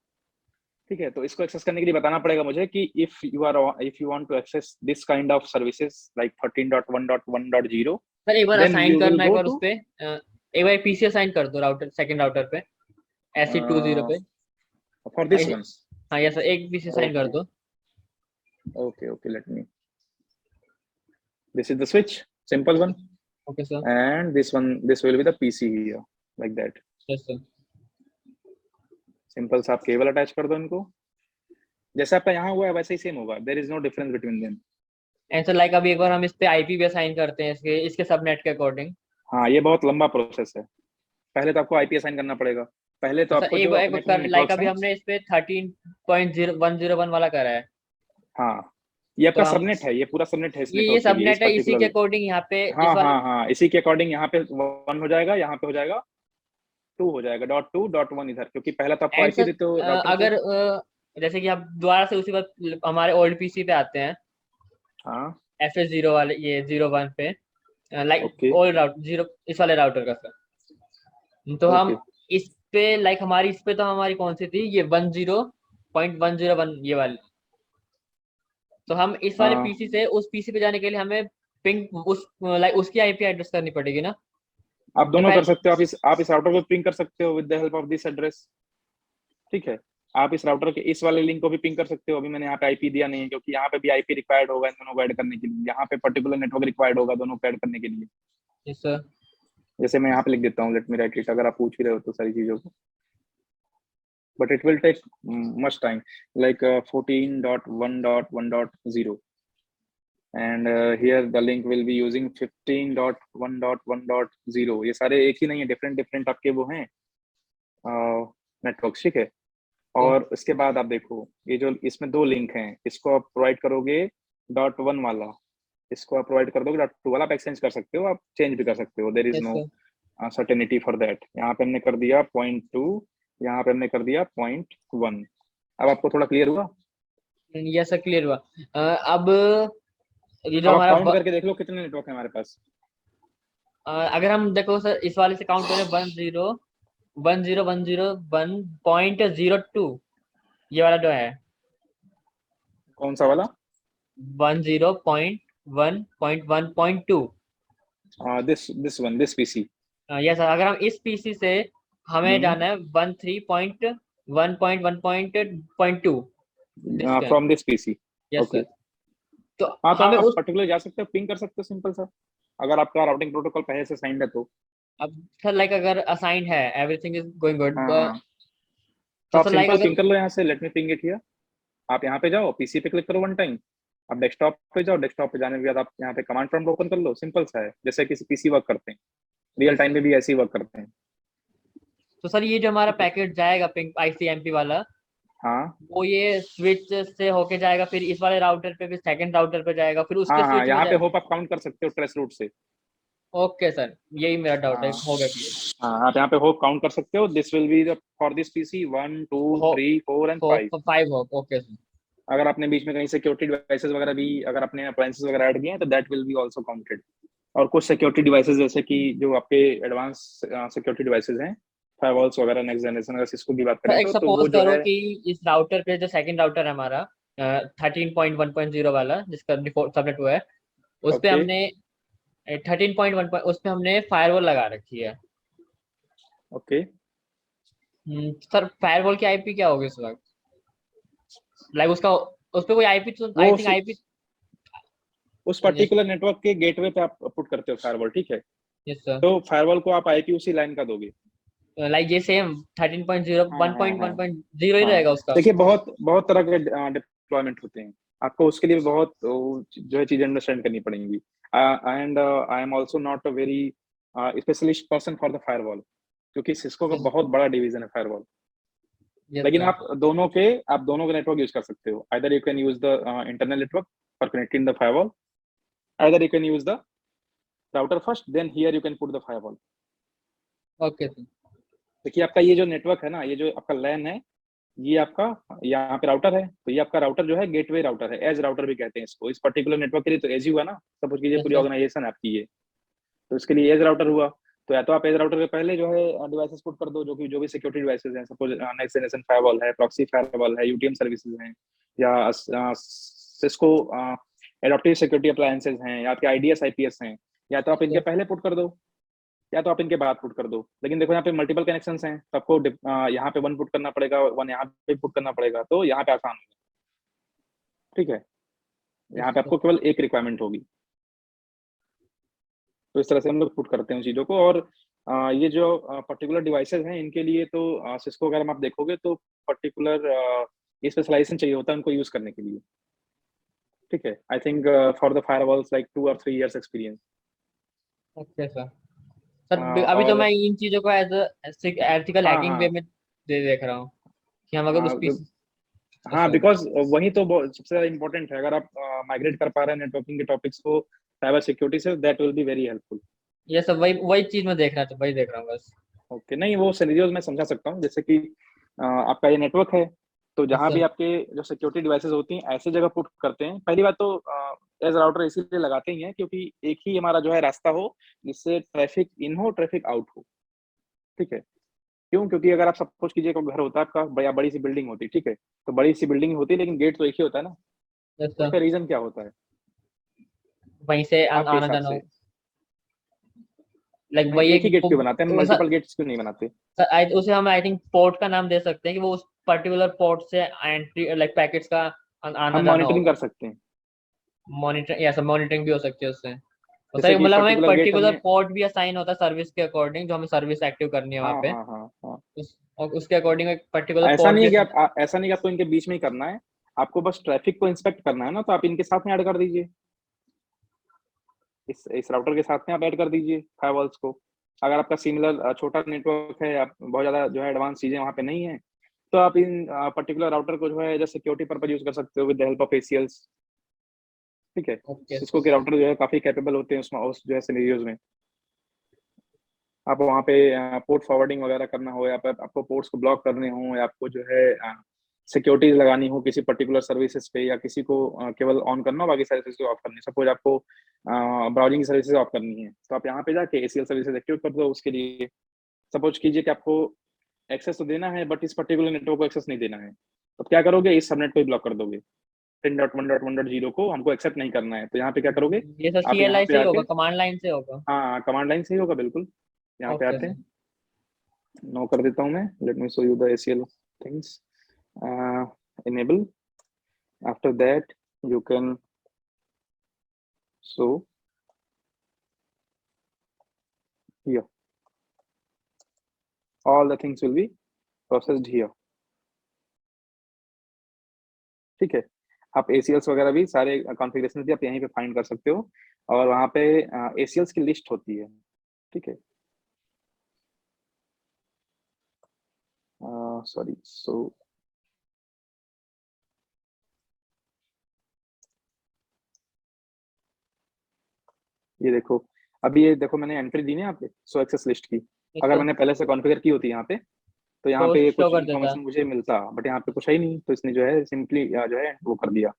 ठीक है। तो इसको एक्सेस करने के लिए बताना पड़ेगा मुझे कि if you want to access this kind of services like 13.1.1.0, sir एक बार देन असाइन यू विल करना, एक गो बार उस टू पे एक बार पीसी असाइन कर दो राउटर, सेकंड राउटर पे SE20 पे। फॉर हाँ दिस वंस। हाँ यस सर, एक पीसी असाइन कर ओके दो। Okay, let me, this is the switch, simple one, okay sir. and this will be the PC here, like that. Yes sir. Simple सा आप cable attach कर दो इनको, जैसे आपका यहाँ हुआ है वैसे ही सेम होगा, there is no difference between them. And sir like अभी एक बार हम इस पे आईपी भी असाइन करते हैं इसके इसके सबनेट के अकॉर्डिंग। हाँ, ये बहुत लंबा प्रोसेस है, पहले तो आपको आईपी असाइन करना पड़ेगा। पहले तो सर आपको एक जो बार अपने अपने लाइक नेटवर्क्स अभी हैं, हमने इस पे 13.101 वाला करा है। हाँ, ये तो आपका हम सबनेट है, ये पूरा सबनेट है इस ये नेटवर्क के लिए, इस सबनेट है, इसी के पर्टिकुलर। अकॉर्डिंग यहाँ पे इस हाँ वाले। हाँ हाँ, इसी के अकॉर्डिंग यहाँ पे 1 हो जाएगा, यहाँ पे हो जाएगा 2, हो जाएगा .2.1 इधर, क्योंकि पहला तो आपको एंड आईपी सर देते हो राउटर को। अगर जैसे कि आप दोबारा से उसी बात हमारे ओल्ड पीसी पे आते हैं, हाँ FS0 वाले, ये 01 पे, लाइक ओके ओल्ड राउटर 0 इस वाले राउटर का सर। तो हम ओके, इस पे लाइक हमारी इस पे तो हमारी कौन सी थी, ये 10.101 ये वाली। तो हम इस वाले हाँ, पीसी से उस पीसी पे जाने के लिए हमें पिंग उस लाइक उसकी आईपी एड्रेस करनी पड़ेगी ना। आप या दोनों कर पहले सकते हो, आप इस राउटर को पिंग कर सकते हो with the help of this address, ठीक है। आप इस राउटर के इस वाले लिंक को भी पिंग कर सकते हो। अभी मैंने यहाँ पे आईपी दिया नहीं है क्योंकि यहाँ पे भी आईपी रिक्वायर्ड होगा इन दोनों को ऐड करने के लिए, यहाँ पे पर्टिकुलर नेटवर्क रिक्वायर्ड होगा दोनों को ऐड करने के लिए। Yes sir. जैसे मैं यहाँ पे लिख देता हूँ, लेट मी राइट इट, अगर आप पूछ ही रहे हो तो सारी चीजों को, but it will take much time, like 14.1.1.0 and here the link will be using 15.1.1.0। ये सारे एक ही नहीं है, डिफरेंट डिफरेंट आपके वो हैं नेटवर्क, ठीक है। और इसके बाद आप देखो ये जो इसमें दो लिंक हैं, इसको आप प्रोवाइड करोगे .1 वाला, इसको आप प्रोवाइड कर दोगे .2 वाला, आप एक्सचेंज कर सकते हो, आप चेंज भी कर सकते हो, there is no certainty for that. यहाँ पे हमने कर दिया 0.2, यहाँ पे हमने कर दिया 0.1। अब आपको थोड़ा क्लियर हुआ? यस सर क्लियर हुआ। अब ये जो अब आप हमारा काउंट करके देख लो कितने नेटवर्क है हमारे पास। अगर हम देखो सर इस वाले से काउंट करें 1.0 ये वाला जो है, कौन सा वाला? 10.1.1.2। This one, this PC. Yes sir, अगर हम इस पीसी से हमें जाना है 13.1.1.2 from this PC. Yes okay, sir. तो हाँ तो हमें आप उस पर्टिकुलर जा सकते हो, पिंग कर सकते हो, सिंपल सा, अगर आपका राउटिंग प्रोटोकॉल पहले से साइंड है तो। अब सर लाइक अगर असाइंड है, एवरीथिंग इज गोइंग गुड, हाँ हाँ, तो तो आप सर लाइक सिंपल अगर पिंग कर लो यहाँ से, let me ping it here. आप यहाँ पे जाओ, पीसी पे क्लिक करो वन टाइम, आप डेस्कटॉप पे जाओ, डेस्कटॉप पे जाने के बाद आप यहाँ पे कमांड प्रॉम्प्ट ओपन कर लो, सिंपल सा है, जैसे किसी पीसी वर्क करते हैं, रियल टाइम में भी ऐसे ही वर्क करते हैं। तो सर ये जो हमारा ठीक है, पैकेट जाएगा पिंक आईसीएमपी वाला, हाँ वो ये स्विच से होके जाएगा, फिर इस वाले राउटर पे, फिर सेकंड राउटर पे जाएगा, फिर उसके हाँ हाँ, स्विच में यहाँ पे जाएगा। होप आप काउंट कर सकते हो ट्रेस रूट से। ओके सर, यही मेरा डाउट है, हाँ हो गया क्लियर। हाँ, आप यहाँ पे होप काउंट कर सकते हो, this will be for this PC 1 2 हो 3 4 एंड 5। 5 हो, ओके सर। अगर आपने बीच में कहीं सिक्योरिटी डिवाइसेस वगैरह भी, अगर आपने अप्लायंसेस वगैरह ऐड किए हैं तो that will be also counted. और कुछ सिक्योरिटी डिवाइसेस जैसे कि जो आपके एडवांस सिक्योरिटी डिवाइसेस हैं, फायरवॉल्स वगैरह, नेक्स्ट जनरेशन, अगर सिस्को की बात सर करें एक तो सपोज वो जो करो है, कि इस राउटर पे, जो सेकंड राउटर है हमारा 13.1.0 वाला जिसका डिफॉल्ट सबनेट हुआ है, उस पे ओके हमने 13.1 उस पे हमने फायरवॉल लगा रखी है। ओके, सर फायरवॉल की आईपी क्या होगी इस वक्त, लाइक उसका, उस पे कोई आईपी तो वो आई थिंक आईपी। उस पर्टिकुलर नेटवर्क के गेटवे पे आप पुट करते हो फायरवॉल, ठीक है। Yes sir. तो फायरवॉल को आप आईपी उसी लाइन का दोगे। लाइक ये सेम 13.0 हाँ हाँ हाँ 1.1.0 ही हाँ, रहेगा उसका। देखिए बहुत बहुत तरह के डिप्लॉयमेंट होते हैं, आपको उसके लिए भी बहुत जो है चीजें अंडरस्टैंड करनी पड़ेंगी। And I am also not a very specialist person for the firewall, क्योंकि सिस्को का बहुत बड़ा डिवीजन है फायरवॉल। यस लेकिन सर। आप दोनों के नेटवर्क यूज कर सकते हो, either you can use the internal network for connecting the firewall, either you can use the router first, then here you can put the firewall. Okay sir. देखिए आपका ये जो नेटवर्क है ना, ये जो आपका लैन है, ये आपका यहाँ पे राउटर है, तो ये आपका राउटर जो है गेटवे राउटर है, एज राउटर भी कहते हैं इसको, इस पर्टिकुलर नेटवर्क के लिए तो एज ही हुआ ना, सपोज कीजिए यस पूरी सर। ऑर्गेनाइजेशन आपकी है, तो इसके लिए एज राउटर हुआ। तो या तो आप एज राउटर के पहले जो है डिवाइसेस पुट कर दो, जो भी सिक्योरिटी डिवाइसेस हैं, सपोज नेक्स्ट जनरेशन फायरवॉल है, प्रॉक्सी फायरवॉल है, यूटीएम सर्विसेज हैं, या सिस्को एडॉप्टिव सिक्योरिटी अप्लायंसेज हैं, या आपके आईडीएस आईपीएस हैं, या तो आप इनके पहले पुट कर दो, या तो आप इनके बाद पुट कर दो। लेकिन देखो यहाँ पे मल्टीपल कनेक्शंस हैं, तो आपको यहाँ पे वन पुट करना पड़ेगा, वन यहाँ पे पुट करना पड़ेगा, तो यहाँ पे आसान होगा, ठीक है। यहाँ पे आपको केवल एक रिक्वायरमेंट होगी। तो इस तरह से हम लोग पुट करते हैं चीज़ों को। और ये जो पर्टिकुलर डिवाइसेस हैं, इनके लिए तो सिस्को वगैरह में आप देखोगे तो पर्टिकुलर स्पेशलाइजेशन चाहिए होता है उनको यूज करने के लिए, ठीक है। I think for the firewalls like 2 और 3 years experience. Okay sir. Sir अभी तो और मैं इन चीजों को एज एथिकल हाँ हैकिंग वे हाँ में देख रहा हूँ कि हम अगर उस हाँ पीस। हाँ, बिकॉज वही तो सबसे ज्यादा इंपॉर्टेंट है, अगर आप माइग्रेट कर पा रहे हैं नेटवर्किंग के टॉपिक्स को साइबर सिक्योरिटी से, that will be very helpful. ये सब वही वही चीज मैं देख रहा था, वही देख रहा हूँ बस। ओके, नहीं वो सिनेरियोज मैं समझा सकता हूँ, जैसे कि आपका ये नेटवर्क है, तो यस जहाँ भी सर। आपके जो सिक्योरिटी डिवाइसेस होती हैं ऐसे जगह पुट करते हैं। पहली बात तो एज राउटर इसीलिए लगाते ही हैं क्योंकि एक ही हमारा जो है रास्ता हो जिससे ट्रैफिक इन हो, ट्रैफिक आउट हो, ठीक है। क्यों? क्योंकि अगर आप सपोज कीजिए कोई घर होता है आपका, बड़ी सी बिल्डिंग होती है, ठीक है, तो बड़ी सी बिल्डिंग होती है लेकिन गेट तो एक ही होता है ना, यस सर। उसका रीजन क्या होता है वहीं से आपके आना हिसाब जाना से? हो, लाइक नहीं, वही एक ही एक गेट क्यों बनाते हैं, हम सर, मल्टीपल गेट्स क्यों नहीं बनाते? उसे हम आई थिंक पोर्ट का नाम दे सकते हैं कि वो उस पर्टिकुलर पोर्ट से एंट्री, लाइक पैकेट्स का आना हम जाना मॉनिटरिंग होगा। कर सकते हैं। मॉनिटर या सब मॉनिटरिंग भी हो सकती है उससे। तो जैसे सर कि मतलब हमें एक पर्टिकुलर गेट पर्टिकुलर हमने, पोर्ट भी असाइन होता है सर्विस के अकॉर्डिंग, जो हमें सर्विस एक्टिव करनी है हाँ वहाँ पे, हाँ हाँ हाँ, और उसके अकॉर्डिंग एक पर्टिकुलर ऐसा पोर्ट नहीं भी है कि assign- ऐसा नहीं कि आपको इनके बीच में ही करना है, आपको बस ट्रैफिक को इंस्पेक्ट करना है ना, तो आप इनके साथ में ऐड कर दीजिए, इस राउटर के साथ में आप ऐड कर दीजिए फायरवॉल्स को। अगर आपका सिमिलर छोटा नेटवर्क है, आप बहुत ज्यादा जो है एडवांस चीजें वहाँ पे नहीं है, तो आप इन पर्टिकुलर राउटर को जो है एज सिक्योरिटी पर्पज यूज कर सकते हो विद द हेल्प ऑफ एसीएल्स। ठीक है, ओके सिस्को के सर। राउटर जो है काफी कैपेबल होते हैं उसमें, उस जो है सिनेरियोज में। आप वहाँ पे पोर्ट फॉरवर्डिंग वगैरह करना हो, या फिर आपको पोर्ट्स को ब्लॉक करने हो, या आपको जो है सिक्योरिटीज लगानी हो किसी पर्टिकुलर सर्विसेज पे, या किसी को केवल ऑन करना हो, बाकी सर्विसेज को ऑफ करनी है। सपोज आपको ब्राउजिंग सर्विसेज ऑफ करनी है, तो आप यहाँ पे जाके एसीएल सर्विसेज एक्टिवेट कर दो उसके लिए। सपोज कीजिए कि आपको एक्सेस तो देना है, बट इस पर्टिकुलर नेटवर्क को एक्सेस नहीं देना है, तो क्या करोगे, इस सबनेट को ही ब्लॉक कर दोगे, 10.1.1.0 को हमको एक्सेप्ट नहीं करना है, तो यहाँ पे क्या करोगे, ये सर आप यहाँ CLI पे से ही आके, होगा, कमांड लाइन से होगा? हाँ कमांड लाइन से ही होगा बिल्कुल। यहाँ पे ओके आते सर। हैं, नो कर देता हूँ मैं, late me show you the ACL things, enable, after that you can show here, all the things will be processed here। ठीक है, आप एसीएल्स वगैरह भी सारे कॉन्फ़िगरेशन भी आप यहीं पे फाइंड कर सकते हो, और वहाँ पे एसीएल्स की लिस्ट होती है। ठीक है, सॉरी, सो ये देखो, अभी ये देखो मैंने एंट्री दी ना यहाँ पे सो एक्सेस लिस्ट की, यस अगर सर। मैंने पहले से कॉन्फ़िगर की होती यहाँ पे, तो यहाँ तो पे शो कुछ कर देता। इन्फॉर्मेशन मुझे मिलता, बट यहाँ पे कुछ है ही नहीं, तो इसने जो है सिंपली जो है वो कर दिया।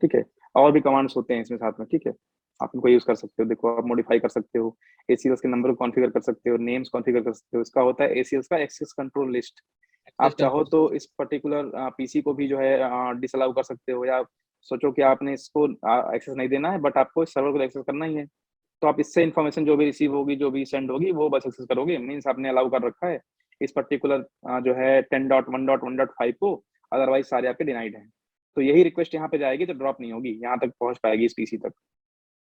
ठीक है, और भी कमांड्स होते हैं इसमें साथ में। ठीक है, आप इनको यूज कर सकते हो, देखो आप मॉडिफाई कर सकते हो, एसीएल्स के नंबर को कॉन्फ़िगर कर सकते हो, नेम्स कॉन्फ़िगर कर सकते हो। इसका होता है एसीएल्स का एक्सेस कंट्रोल लिस्ट। एक्सेस आप चाहो कंट्रोल। तो इस पर्टिकुलर पीसी को भी जो है डिसअलाउ कर सकते हो, या सोचो कि आपने इसको एक्सेस नहीं देना है, बट आपको इस सर्वर को एक्सेस करना ही है, तो आप इससे इन्फॉर्मेशन जो भी रिसीव होगी, जो भी सेंड होगी, वो बस एक्सेस करोगे, मीन्स आपने अलाउ कर रखा है इस पर्टिकुलर जो है 10.1.1.5 को, अदरवाइज सारे आपके डिनाइड हैं। तो यही रिक्वेस्ट यहाँ पे जाएगी तो ड्रॉप नहीं होगी, यहाँ तक पहुंच पाएगी इस पीसी तक।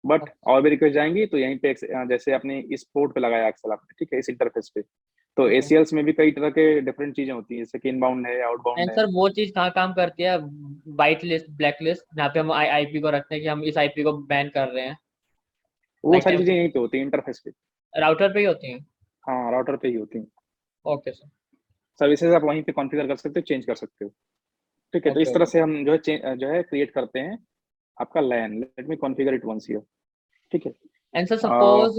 बट और भी रिक्वेस्ट जाएंगी तो यहीं पे जैसे आपने इस पोर्ट पे लगाया एक्सेल आपने, ठीक है, इस इंटरफेस पे, तो ठीक है। एसीएल्स में भी कई तरह के डिफरेंट चीजें होती हैं, जैसे कि इनबाउंड है, आउटबाउंड एंड है। सर वो चीज कहाँ काम करती है? वाइट लिस्ट, ब्लैक लिस्ट, जहाँ पे हम आईपी को रखते हैं कि हम इस आईपी को बैन कर रहे हैं, वो लाइक सारी चीजें टेम्पो यहीं पे होती है, इंटरफेस पे। राउटर पे ही होती हैं? हाँ, राउटर पे ही होती हैं। Okay sir. सर्विसेज आप वहीं पे कॉन्फ़िगर कर सकते हो, चेंज कर सकते हो। ठीक है, तो ओके इस तरह ओके। से हम जो है क्रिएट करते हैं आपका LAN. Let me configure it once here. ठीक है, एंड सर सपोज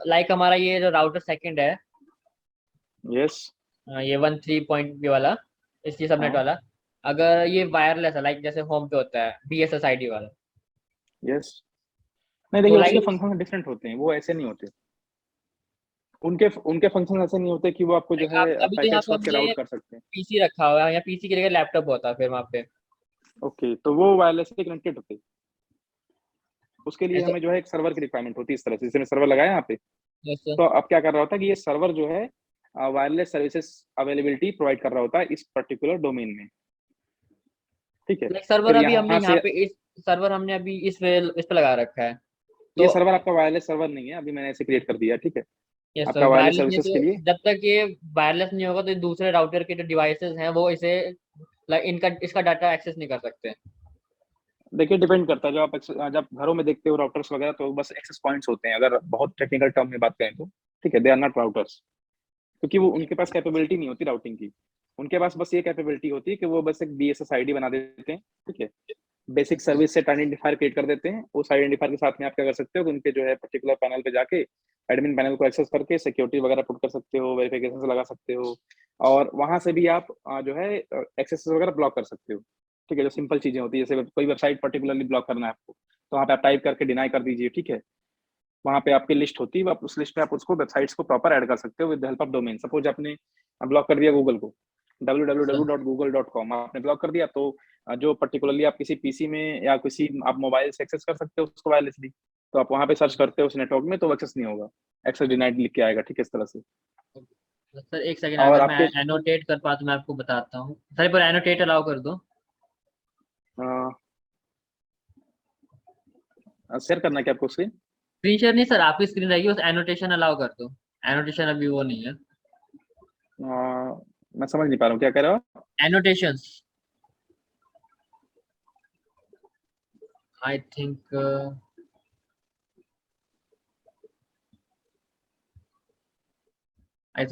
लाइक हमारा ये जो राउटर सेकंड है, यस, ये 13 पॉइंट वाला, इसकी सबनेट हाँ, वाला, अगर ये वायरलेस है, लाइक जैसे होम पे होता है BSSID वाला, यस। नहीं तो देखिए, उसके लाइक फंक्शन डिफरेंट होते हैं, वो ऐसे नहीं होते। उनके उनके फंक्शन ऐसे नहीं होते कि वो आपको जो है अभी तो यहाँ पैकेट्स पे के हमने राउट कर सकते हैं। पीसी रखा हुआ है, या पीसी की जगह लैपटॉप होता है फिर वहाँ पे? ओके, तो वो वायरलेसली कनेक्टेड होते हैं। उसके लिए ऐसे। हमें जो है एक सर्वर की रिक्वायरमेंट होती है, इस तरह से, जैसे मैं सर्वर लगाया यहाँ पे, यस सर। तो अब क्या कर रहा होता है कि ये सर्वर जो है वायरलेस सर्विसेज अवेलेबिलिटी प्रोवाइड कर रहा होता है इस पर्टिकुलर डोमेन में। ठीक है, लाइक सर्वर फिर अभी हमने यहाँ यहाँ से, पे इस सर्वर हमने अभी इस पे लगा रखा है, ये तो सर्वर आपका वायरलेस सर्वर नहीं है, अभी मैंने ऐसे क्रिएट कर दिया। ठीक है, यस सर आपका वायरलेस वायरलेस नहीं, सर्विसेज तो के लिए। जब तक ये वायरलेस नहीं होगा तो दूसरे राउटर के जो डिवाइसेस हैं वो इसे, लाइक इनका इसका डाटा एक्सेस नहीं कर सकते। देखिए, डिपेंड करता है, जब घरों में देखते हो राउटर्स वगैरह, तो बस एक्सेस पॉइंट्स होते हैं, अगर बहुत टेक्निकल टर्म में बात करें तो। ठीक है, दे आर नॉट राउटर्स, क्योंकि वो उनके पास कैपेबिलिटी नहीं होती राउटिंग की। उनके पास बस ये कैपेबिलिटी होती है कि वो बस एक BSS ID बना देते हैं। ठीक है, basic service set identifier create कर देते हैं। उस आइडेंटिफायर के साथ में आप क्या कर सकते हो कि उनके जो है पर्टिकुलर पैनल पे जाके एडमिन पैनल को एक्सेस करके सिक्योरिटी वगैरह पुट कर सकते हो, वेरिफिकेशन लगा सकते हो, और वहां से भी आप जो है एक्सेस वगैरह ब्लॉक कर सकते हो। ठीक है, जो सिंपल चीजें होती है, जैसे कोई वेबसाइट पर्टिकुलरली ब्लॉक करना है आपको, तो वहाँ पे आप टाइप करके डिनाई कर दीजिए। ठीक है, वहाँ पे आपकी लिस्ट होती है, आप उस लिस्ट में आप उसको वेबसाइट्स को प्रॉपर ऐड कर सकते हो with help of domain. Suppose आपने ब्लॉक कर दिया गूगल को, सर www.google.com आपने ब्लॉक कर दिया, तो जो पर्टिकुलरली आप किसी पीसी में या किसी आप मोबाइल से एक्सेस कर सकते हो उसको वायरलेसली, तो आप वहाँ पे सर्च करते हो उस नेटवर्क में, तो एक्सेस नहीं होगा, एक्सेस डिनाइड लिख के आएगा। ठीक है, इस तरह से। सर एक सेकंड, और अगर मैं आपके एनोटेट कर पाता तो मैं आपको बताता हूँ सर, पर एनोटेट अलाउ कर दो। शेयर करना है क्या आपको स्क्रीन? स्क्रीन शेयर नहीं सर, आपकी स्क्रीन रहेगी, बस एनोटेशन अलाउ कर दो। एनोटेशन अभी वो नहीं है। मैं समझ नहीं पा रहा हूँ क्या कह रहे हो आप? एनोटेशंस, आई थिंक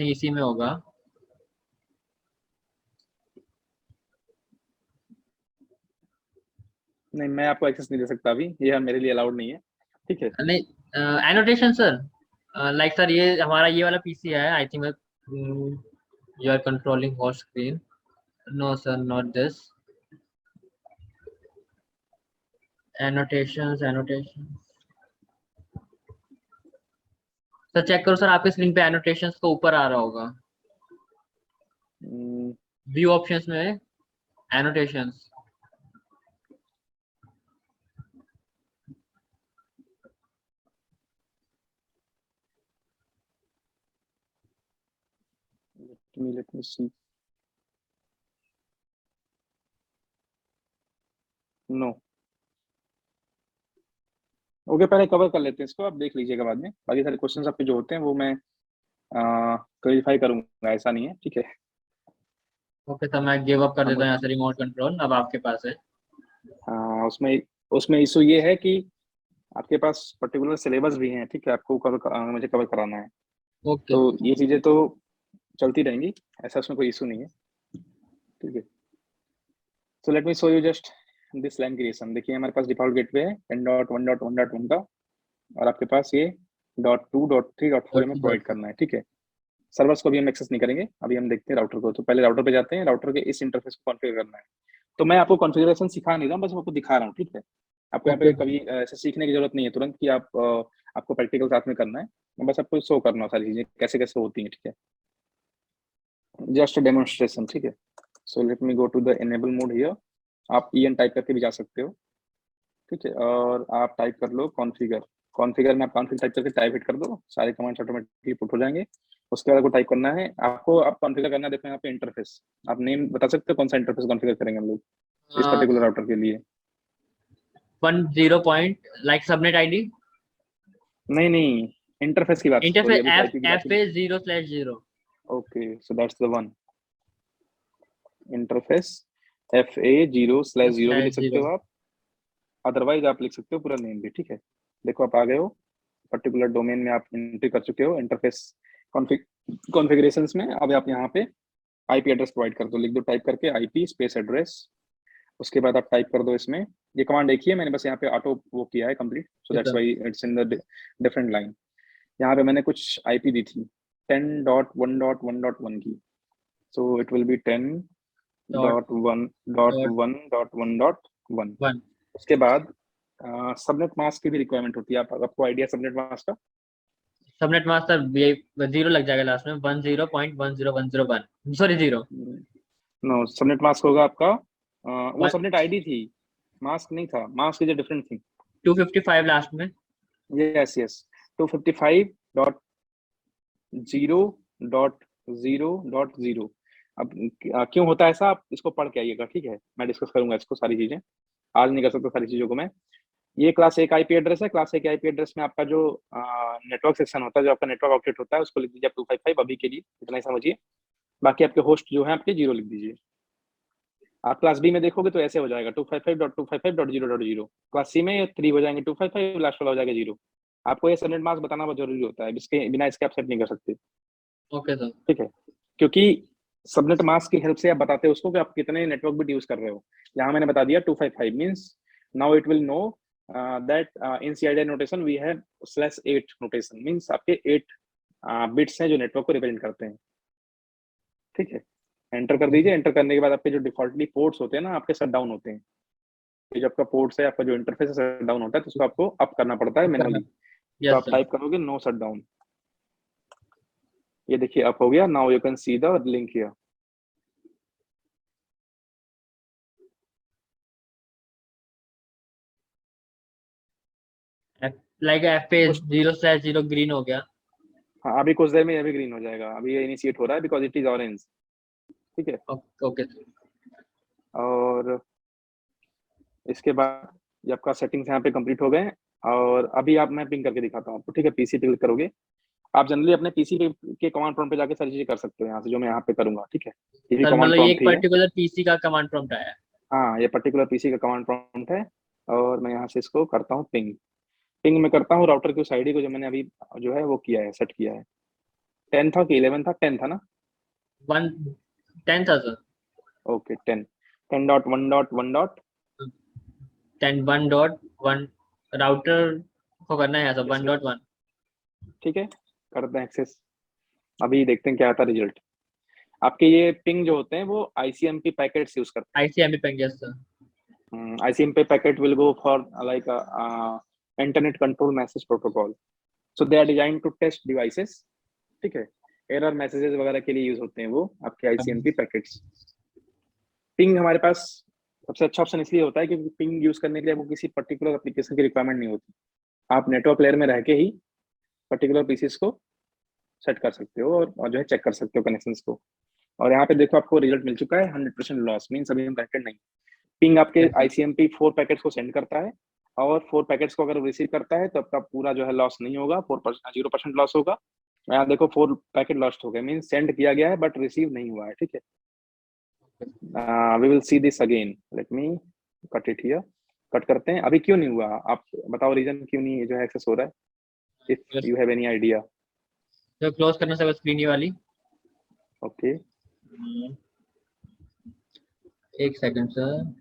इसी में होगा। नहीं, मैं आपको एक्सेस नहीं दे सकता अभी, ये मेरे लिए अलाउड नहीं है, ठीक है। नहीं, एनोटेशन सर, लाइक सर ये हमारा ये वाला पीसी है, I think you are controlling whole screen. No sir, not this. Annotation sir, check करो सर, आपकी स्क्रीन पे एनोटेशंस को ऊपर आ रहा होगा, व्यू ऑप्शंस में annotations. Let me see. No. Okay, पहले कवर कर लेते हैं इसको, आप देख लीजिएगा बाद में, बाकी सारे क्वेश्चंस आपके जो होते हैं वो मैं क्लेरिफाई करूंगा, ऐसा नहीं है, ठीक है। ओके, तो मैं गिव अप कर देता हम हूँ यहाँ से रिमोट कंट्रोल, अब आपके पास है। उसमें उसमें इशू ये है कि आपके पास पर्टिकुलर सिलेबस भी हैं, ठीक है, आपको मुझे कवर कराना है। ओके। तो ये चीजें तो चलती रहेंगी, ऐसा उसमें कोई इशू नहीं है, ठीक है। So let me show you just this line creation. देखिए हमारे पास डिफॉल्ट गेटवे है 10.1.1.1 का, और आपके पास ये .2 .3 .4 में प्रोवाइड करना है, ठीक है। सर्वर्स को भी हम एक्सेस नहीं करेंगे, अभी हम देखते हैं राउटर को। तो पहले राउटर पे जाते हैं, राउटर के इस इंटरफेस को कॉन्फ़िगर करना है। तो मैं आपको कॉन्फ़िगरेशन सिखा नहीं रहा हूँ, बस आपको दिखा रहा हूँ, ठीक है। आपको यहाँ पे ओके। कभी ऐसे सीखने की जरूरत नहीं है तुरंत कि आपको प्रैक्टिकल साथ में करना है, बस आपको शो करना है सारी चीजें कैसे कैसे होती हैं, ठीक है। जस्ट डेमोन्स्ट्रेशन, ठीक है। So let me go to the enable mode here. आप en टाइप करके भी जा सकते हो, ठीक है। और आप टाइप कर लो कॉन्फ़िगर। कॉन्फ़िगर में आप कॉन्फ़िग टाइप करके टाइप हिट कर दो, सारे कमांड्स ऑटोमेटिकली पुट हो जाएंगे। उसके बाद आपको टाइप करना है, आपको आप कॉन्फ़िगर करना है। देखो यहाँ पे इंटरफेस, आप नेम बता सकते हो कौन सा इंटरफेस कॉन्फ़िगर करेंगे हम लोग इस पर्टिकुलर राउटर के लिए? 10 लाइक सबनेट आईडी। नहीं नहीं, इंटरफेस की बात हो रही इंटरफेस है, अभी तो एफ आईपी की बात ही एफ नहीं। ए 0/0। Okay, so that's the one. Interface FA0/0 भी लिख सकते 0/0। हो आप, अदरवाइज आप लिख सकते हो पूरा नेम भी, ठीक है। देखो आप आ गए हो पर्टिकुलर डोमेन में, आप एंट्री कर चुके हो इंटरफेस कॉन्फ़िगरेशंस में। अब आप यहाँ पे आईपी एड्रेस प्रोवाइड कर दो, लिख दो टाइप करके आईपी स्पेस एड्रेस। उसके बाद आप टाइप कर दो इसमें, ये कमांड देखिए मैंने बस यहाँ पे ऑटो वो किया है complete, so that's why it's in the different line. यहाँ पे मैंने कुछ आईपी दी थी 10.1.1.1 की, so it will be ten dot dot one dot dot one dot one dot one. 1। उसके बाद सबनेट मास्क की भी रिक्वायरमेंट होती है, आपको आइडिया सबनेट मास्क का? सबनेट मास्टर 0 लग जाएगा लास्ट में, 10.10101, सॉरी 0। नो, सबनेट मास्क होगा आपका वो वन सबनेट आईडी थी, मास्क नहीं था, mask is different thing. 255 last में। Yes yes, 255.0.0.0। अब क्यों होता है ऐसा, आप इसको पढ़ के आइएगा, ठीक है। मैं डिस्कस करूंगा इसको, सारी चीजें आज नहीं कर सकता सारी चीजों को मैं। ये क्लास एक आईपी एड्रेस है, क्लास एक आईपी एड्रेस में आपका जो नेटवर्क सेक्शन होता है, जो आपका नेटवर्क आउटलेट होता है, उसको लिख दीजिए आप 255 अभी के लिए, इतना ही समझिए। बाकी आपके होस्ट जो है आपके 0 लिख दीजिए। आप क्लास बी में देखोगे तो ऐसे हो जाएगा 255.255.0.0। क्लास सी में 3 हो जाएंगे, 255 लास्ट वाला हो जाएगा 0। आपको ये सबनेट मास्क बताना बहुत जरूरी होता है, इसके बिना इसके आप सेट नहीं कर सकते, ओके सर। ठीक है। क्योंकि सबनेट मास्क की हेल्प से आप बताते हो उसको कि आप कितने नेटवर्क बिट यूज कर रहे हो। यहाँ मैंने बता दिया 255 means now it will know that in CIDR notation we have /8 notation, means आपके 8 बिट्स हैं जो नेटवर्क को रिप्रेजेंट करते हैं, ठीक है। एंटर कर दीजिए। एंटर करने के बाद आपके जो डिफॉल्टली पोर्ट्स होते हैं ना आपके शट डाउन होते हैं। ये जो आपका पोर्ट्स है, आपका जो इंटरफेस है शट डाउन होता है, तो उसको आपको अप करना पड़ता है करना। मैनुअली। तो यस आप सर। टाइप करोगे नो शट डाउन, ये देखिए अप हो गया। Now you can see the link here. Like F A 0/0 green हो गया। हाँ, अभी कुछ देर में ये भी ग्रीन हो जाएगा, अभी ये इनिशिएट हो रहा है बिकॉज इट इज ऑरेंज, ठीक है। Okay sir. और इसके बाद ये आपका सेटिंग्स यहाँ पे कंप्लीट हो गए हैं। और अभी आप मैं पिंग करके दिखाता हूँ आपको, ठीक है। पीसी पे क्लिक करोगे, आप जनरली अपने पीसी के कमांड प्रॉम्प्ट पे जाके सारी चीजें कर सकते हो यहाँ से, जो मैं यहाँ पे करूंगा, ठीक है। ये भी सर कमांड मतलब ये प्रॉम्प्ट एक ही है। पर्टिकुलर पीसी का कमांड प्रॉम्प्ट आया है। हाँ, ये पर्टिकुलर पीसी का कमांड प्रॉम्प्ट है। और मैं यहाँ से इसको करता हूँ पिंग। पिंग में करता हूँ राउटर की उस आईडी को जो मैंने अभी जो है वो किया है, सेट किया है। 10 था कि 11 था? 10 था ना? 110,000। ओके, 10। 10.1.1. 10.1.1 राउटर को करना है ऐसा यस, 1.1। ठीक है, करते हैं एक्सेस। अभी देखते हैं क्या आता है रिजल्ट। आपके ये पिंग जो होते हैं वो आईसीएमपी पैकेट्स यूज करते आईसीएमपी पेंग सर। हैं। ICMP packet will go for like internet control message protocol, so they are design to test devices, ठीक है। एरर मैसेजेस वगैरह के लिए यूज होते हैं वो आपके आईसीएमपी पैकेट्स। पिंग हमारे पास सबसे अच्छा ऑप्शन इसलिए होता है क्योंकि पिंग यूज करने के लिए वो किसी पर्टिकुलर एप्लीकेशन की रिक्वायरमेंट नहीं होती। आप नेटवर्क लेयर में रह के ही पर्टिकुलर पीसीस को सेट कर सकते हो और जो है चेक कर सकते हो कनेक्शंस को। और यहाँ पे देखो आपको रिजल्ट मिल चुका है, 100% लॉस मीन्स अभी हम कनेक्टेड नहीं। पिंग आपके यस सर। आईसीएमपी 4 पैकेट्स को सेंड करता है, और 4 पैकेट्स को अगर रिसीव करता है तो आपका पूरा जो है लॉस नहीं होगा, 0% लॉस होगा। यहाँ देखो 4 पैकेट लॉस्ट हो गए, मीन सेंड किया गया है बट रिसीव नहीं हुआ है, ठीक है। We will see this again, let me cut it here. Cut करते हैं। अभी क्यों नहीं हुआ आप बताओ, रीजन क्यों नहीं जो है एक्सेस हो रहा है, if yes you have any idea. तो क्लोज करना सर स्क्रीन ये वाली। ओके, एक सेकंड सर।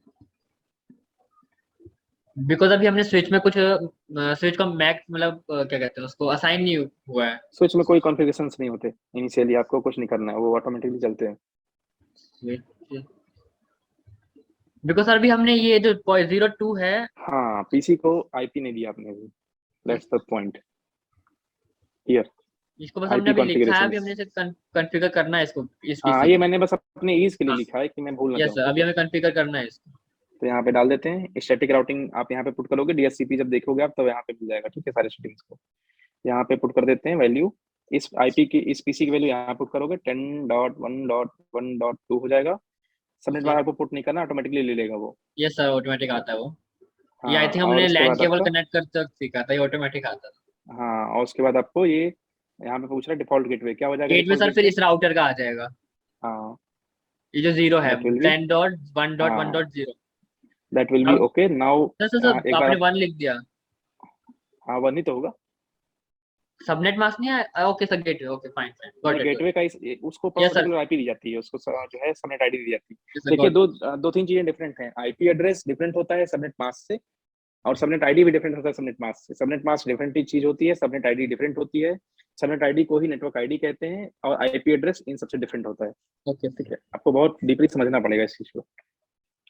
बिकॉज अभी हमने स्विच में कुछ स्विच का मैक मतलब क्या कहते हैं उसको असाइन नहीं हुआ है। स्विच में कोई कॉन्फ़िगरेशंस नहीं होते इनिशियली, आपको कुछ नहीं करना है, वो ऑटोमेटिकली चलते हैं। स्विच बिकॉज सर अभी हमने ये जो 0.02 है। हाँ, पीसी को आईपी नहीं दिया आपने अभी, दैट्स द पॉइंट हियर। इसको बस हमने आईपी अभी लिखा है, अभी कॉन्फ़िगरेशंस। हमने इसे कॉन्फ़िगर करना है इसको इस हाँ, पीसी ये में। मैंने बस अपने ईज के लिए हाँ लिखा है कि मैं भूल ना यस जाऊँ, सर, ठीक अभी है। हमें कॉन्फ़िगर करना है इसको। तो यहाँ पे डाल देते हैं स्टैटिक राउटिंग, आप यहाँ पे पुट करोगे डीएचसीपी, जब देखोगे आप तो यहाँ पे मिल जाएगा, ठीक है, सारे सेटिंग्स को यहाँ पे पुट कर देते हैं वैल्यू। इस आईपी की, इस पीसी की वैल्यू यहाँ पुट करोगे, 10.1.1.2 हो जाएगा। Subnet okay. बार आपको पुट नहीं करना, ऑटोमेटिकली ले लेगा वो। यस सर ऑटोमेटिक आता है वो। ये आई हाँ, थिंक और हमने उसके लैन बाद केबल आपका, कनेक्ट कर तक सीखा था, ये ऑटोमेटिक आता था। हाँ, और उसके बाद आपको ये यहाँ पे पूछ रहा है डिफॉल्ट गेटवे, क्या हो जाएगा गेट में डिफॉल्ट सर फिर गेटवे? इस राउटर का आ जाएगा। हाँ, ये जो 0 है दैट विल बी, 10.1.1.0। हाँ, that will be okay now. Sir sir sir एक बार आपने आप, 1 लिख दिया। हाँ, वन ही तो होगा। सबनेट मास्क नहीं है, okay sir get okay fine fine नहीं, गॉट इट। गेटवे का उसको यस सर। पर्टिकुलर आईपी दी जाती है, उसको जो है सबनेट आईडी दी जाती है। यस सर देखिए, गॉट। दो तीन चीजें डिफरेंट हैं। आईपी एड्रेस डिफरेंट होता है सबनेट मास्क से, और सबनेट आईडी भी डिफरेंट होता है सबनेट मास्क से। सबनेट मास्क डिफरेंट चीज होती है, सबनेट आईडी डिफरेंट होती है। सबनेट आईडी को ही नेटवर्क आईडी कहते हैं, और आईपी एड्रेस इन सबसे डिफरेंट होता है, ओके ठीक है। आपको बहुत डीपली समझना पड़ेगा इस चीज को।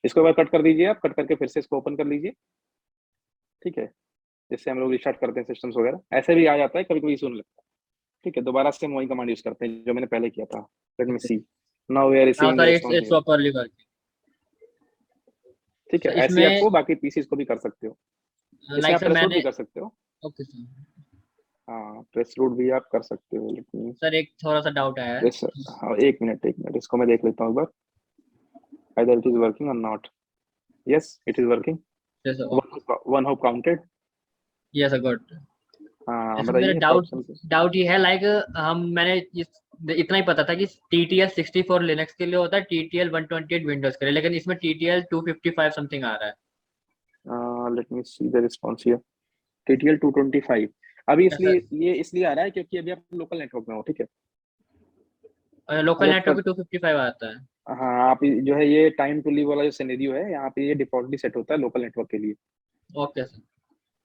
इसको एक बार कट कर दीजिए, आप कट करके फिर से इसको ओपन कर लीजिए, ठीक है। जिससे हम लोग रिस्टार्ट करते हैं सिस्टम्स वगैरह, ऐसे भी आ जाता है कभी कभी इशू नहीं लगता, ठीक है। दोबारा से हम वही कमांड यूज करते हैं जो मैंने पहले किया था। Let me okay. See, now we are now receiving the sir it's response it's here, properly working. ठीक है। सर ऐसे ही इसमें आपको बाकी पीसीस को भी कर सकते हो। इसमें लाइक आप सर ट्रेस रूट मैंने। भी कर सकते हो। Okay sir. हाँ, ट्रेस रूट भी आप कर सकते हो, लेट मी सर एक थोड़ा सा डाउट आया है। ट्रेस। हाँ, एक मिनट इसको मैं देख लेता हूँ एक बार, either it is working or not. Yes, it is working. Yes One hope counted. Yes sir got. हाँ, इसमें मेरा बताइए डाउट प्रॉब्लम क्या? डाउट ये है लाइक हम मैंने इतना ही पता था कि TTL 64 लिनक्स के लिए होता है, TTL 128 विंडोज के लिए, लेकिन इसमें TTL 255 समथिंग आ रहा late me see the response here. TTL 225 अभी है। इसलिए, ये इसलिए आ रहा है क्योंकि अभी आप लोकल नेटवर्क में हो, ठीक है। लोकल अगर नेटवर्क पर, पे 255 आता है। हाँ, आप जो है ये टाइम टू लीव वाला जो सिनेरियो है, यहाँ पे ये डिफॉल्टली सेट होता है लोकल नेटवर्क के लिए। Okay sir.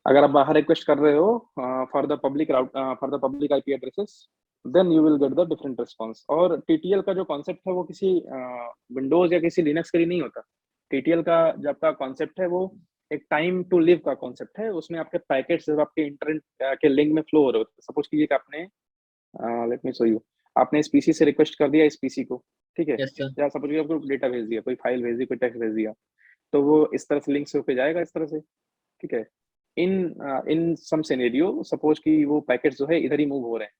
अगर आप बाहर रिक्वेस्ट कर रहे हो for the public route, for the public IP addresses, then you will get the different response. और टीटीएल का जो कॉन्सेप्ट है वो किसी विंडोज या किसी लिनक्स के लिए नहीं होता। टीटीएल का जो आपका कॉन्सेप्ट है वो एक टाइम टू लिव का कॉन्सेप्ट है। उसमें आपके पैकेट्स जब आपके इंटरनेट के लिंक में फ्लो हो रहे होते हैं, सपोज कीजिए कि आपने, लेट मी शो यू, आपने इस पीसी से रिक्वेस्ट कर दिया इस पीसी को, ठीक है। Yes sir. या सपोज कीजिए आपको डेटा भेज दिया, कोई फाइल भेज दी, कोई टेक्स्ट भेज दिया, तो वो इस तरह से लिंक से होके जाएगा, इस तरह से, ठीक है। इन इन सम सिनेरियो सपोज कि वो पैकेट्स जो है इधर ही मूव हो रहे हैं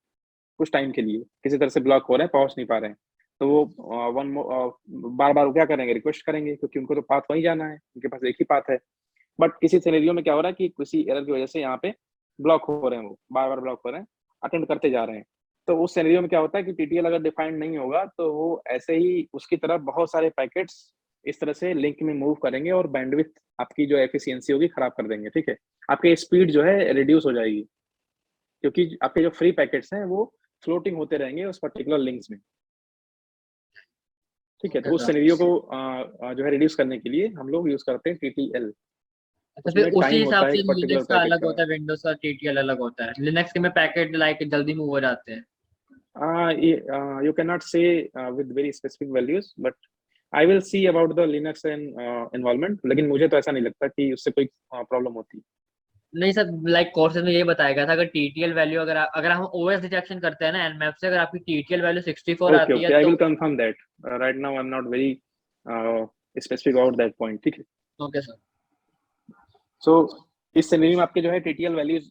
कुछ टाइम के लिए, किसी तरह से ब्लॉक हो रहे हैं, पहुंच नहीं पा रहे हैं, तो वो बार बार क्या करेंगे, रिक्वेस्ट करेंगे, क्योंकि उनको तो पाथ वहीं जाना है, उनके पास एक ही पाथ है। बट किसी सिनेरियो में क्या हो रहा है कि किसी एरर की वजह से यहाँ पे ब्लॉक हो रहे हैं, वो बार बार ब्लॉक हो रहे हैं, अटेंड करते जा रहे हैं। तो उस सिनेरियो में क्या होता है कि टीटीएल अगर डिफाइंड नहीं होगा तो वो ऐसे ही उसकी तरफ बहुत सारे पैकेट्स इस तरह से लिंक में मूव करेंगे और बैंडविड्थ आपकी जो एफिशिएंसी होगी खराब कर देंगे। ठीक है, आपकी स्पीड जो है रिड्यूस हो जाएगी, क्योंकि आपके जो फ्री पैकेट्स हैं वो फ्लोटिंग होते रहेंगे उस पर्टिकुलर लिंक्स में। ठीक है, तो उस सिनेरियो को जो है रिड्यूस करने के लिए हम लोग यूज करते हैं टीटीएल। अच्छा, फिर उसमें उसी टाइम होता हिसाब है से एक पर्टिकुलर लिनक्स का पैकेट अलग का। होता है, विंडोज का टीटीएल अलग होता है। लिनक्स के में पैकेट लाइक जल्दी मूव हो जाते हैं। You cannot say with very specific values, but I will see about the Linux and involvement. लेकिन मुझे तो ऐसा नहीं लगता कि उससे कोई प्रॉब्लम होती। नहीं सर, लाइक कोर्सेज में ये बताया गया था अगर टीटीएल वैल्यू अगर हम ओएस डिटेक्शन करते हैं ना एनमैप से, अगर आपकी टीटीएल वैल्यू 64 ओके आती है ओके, I तो। will confirm that. Right now I'm not very specific about that point. ठीक है। Okay sir. So इस सिनेरियो में आपके जो है टीटीएल वैल्यूज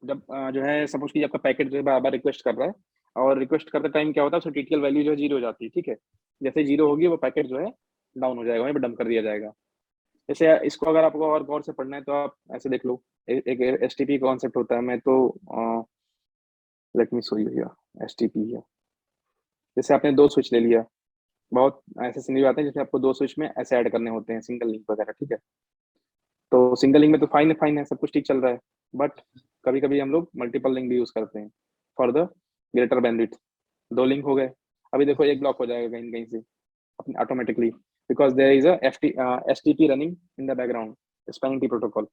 जब जो है सपोज कि आपका पैकेट जो है बार बार रिक्वेस्ट कर रहा है, और रिक्वेस्ट करते टाइम क्या होता है, उसमें टीटीएल वैल्यू जो है जीरो हो जाती है। ठीक है, जैसे जीरो होगी वो पैकेट जो है डाउन हो जाएगा, वहीं पर डंप कर दिया जाएगा। जैसे इसको अगर आपको और गौर से पढ़ना है तो आप ऐसे देख लो, एक एसटीपी कॉन्सेप्ट होता है। मैं तो late me show you here STP है। जैसे आपने दो स्विच ले लिया, बहुत ऐसे सिनेरियो आते हैं जैसे आपको दो स्विच में ऐसे ऐड करने होते हैं, सिंगल लिंक वगैरह। ठीक है, तो सिंगल लिंक में तो फाइन है, सब कुछ ठीक चल रहा है, बट कभी कभी हम लोग मल्टीपल लिंक भी यूज करते हैं फॉर द ग्रेटर बैंडविड्थ। दो लिंक हो गए, अभी देखो एक ब्लॉक हो जाएगा कहीं कहीं से अपने automatically, because there is a STP running in the background, spanning tree protocol.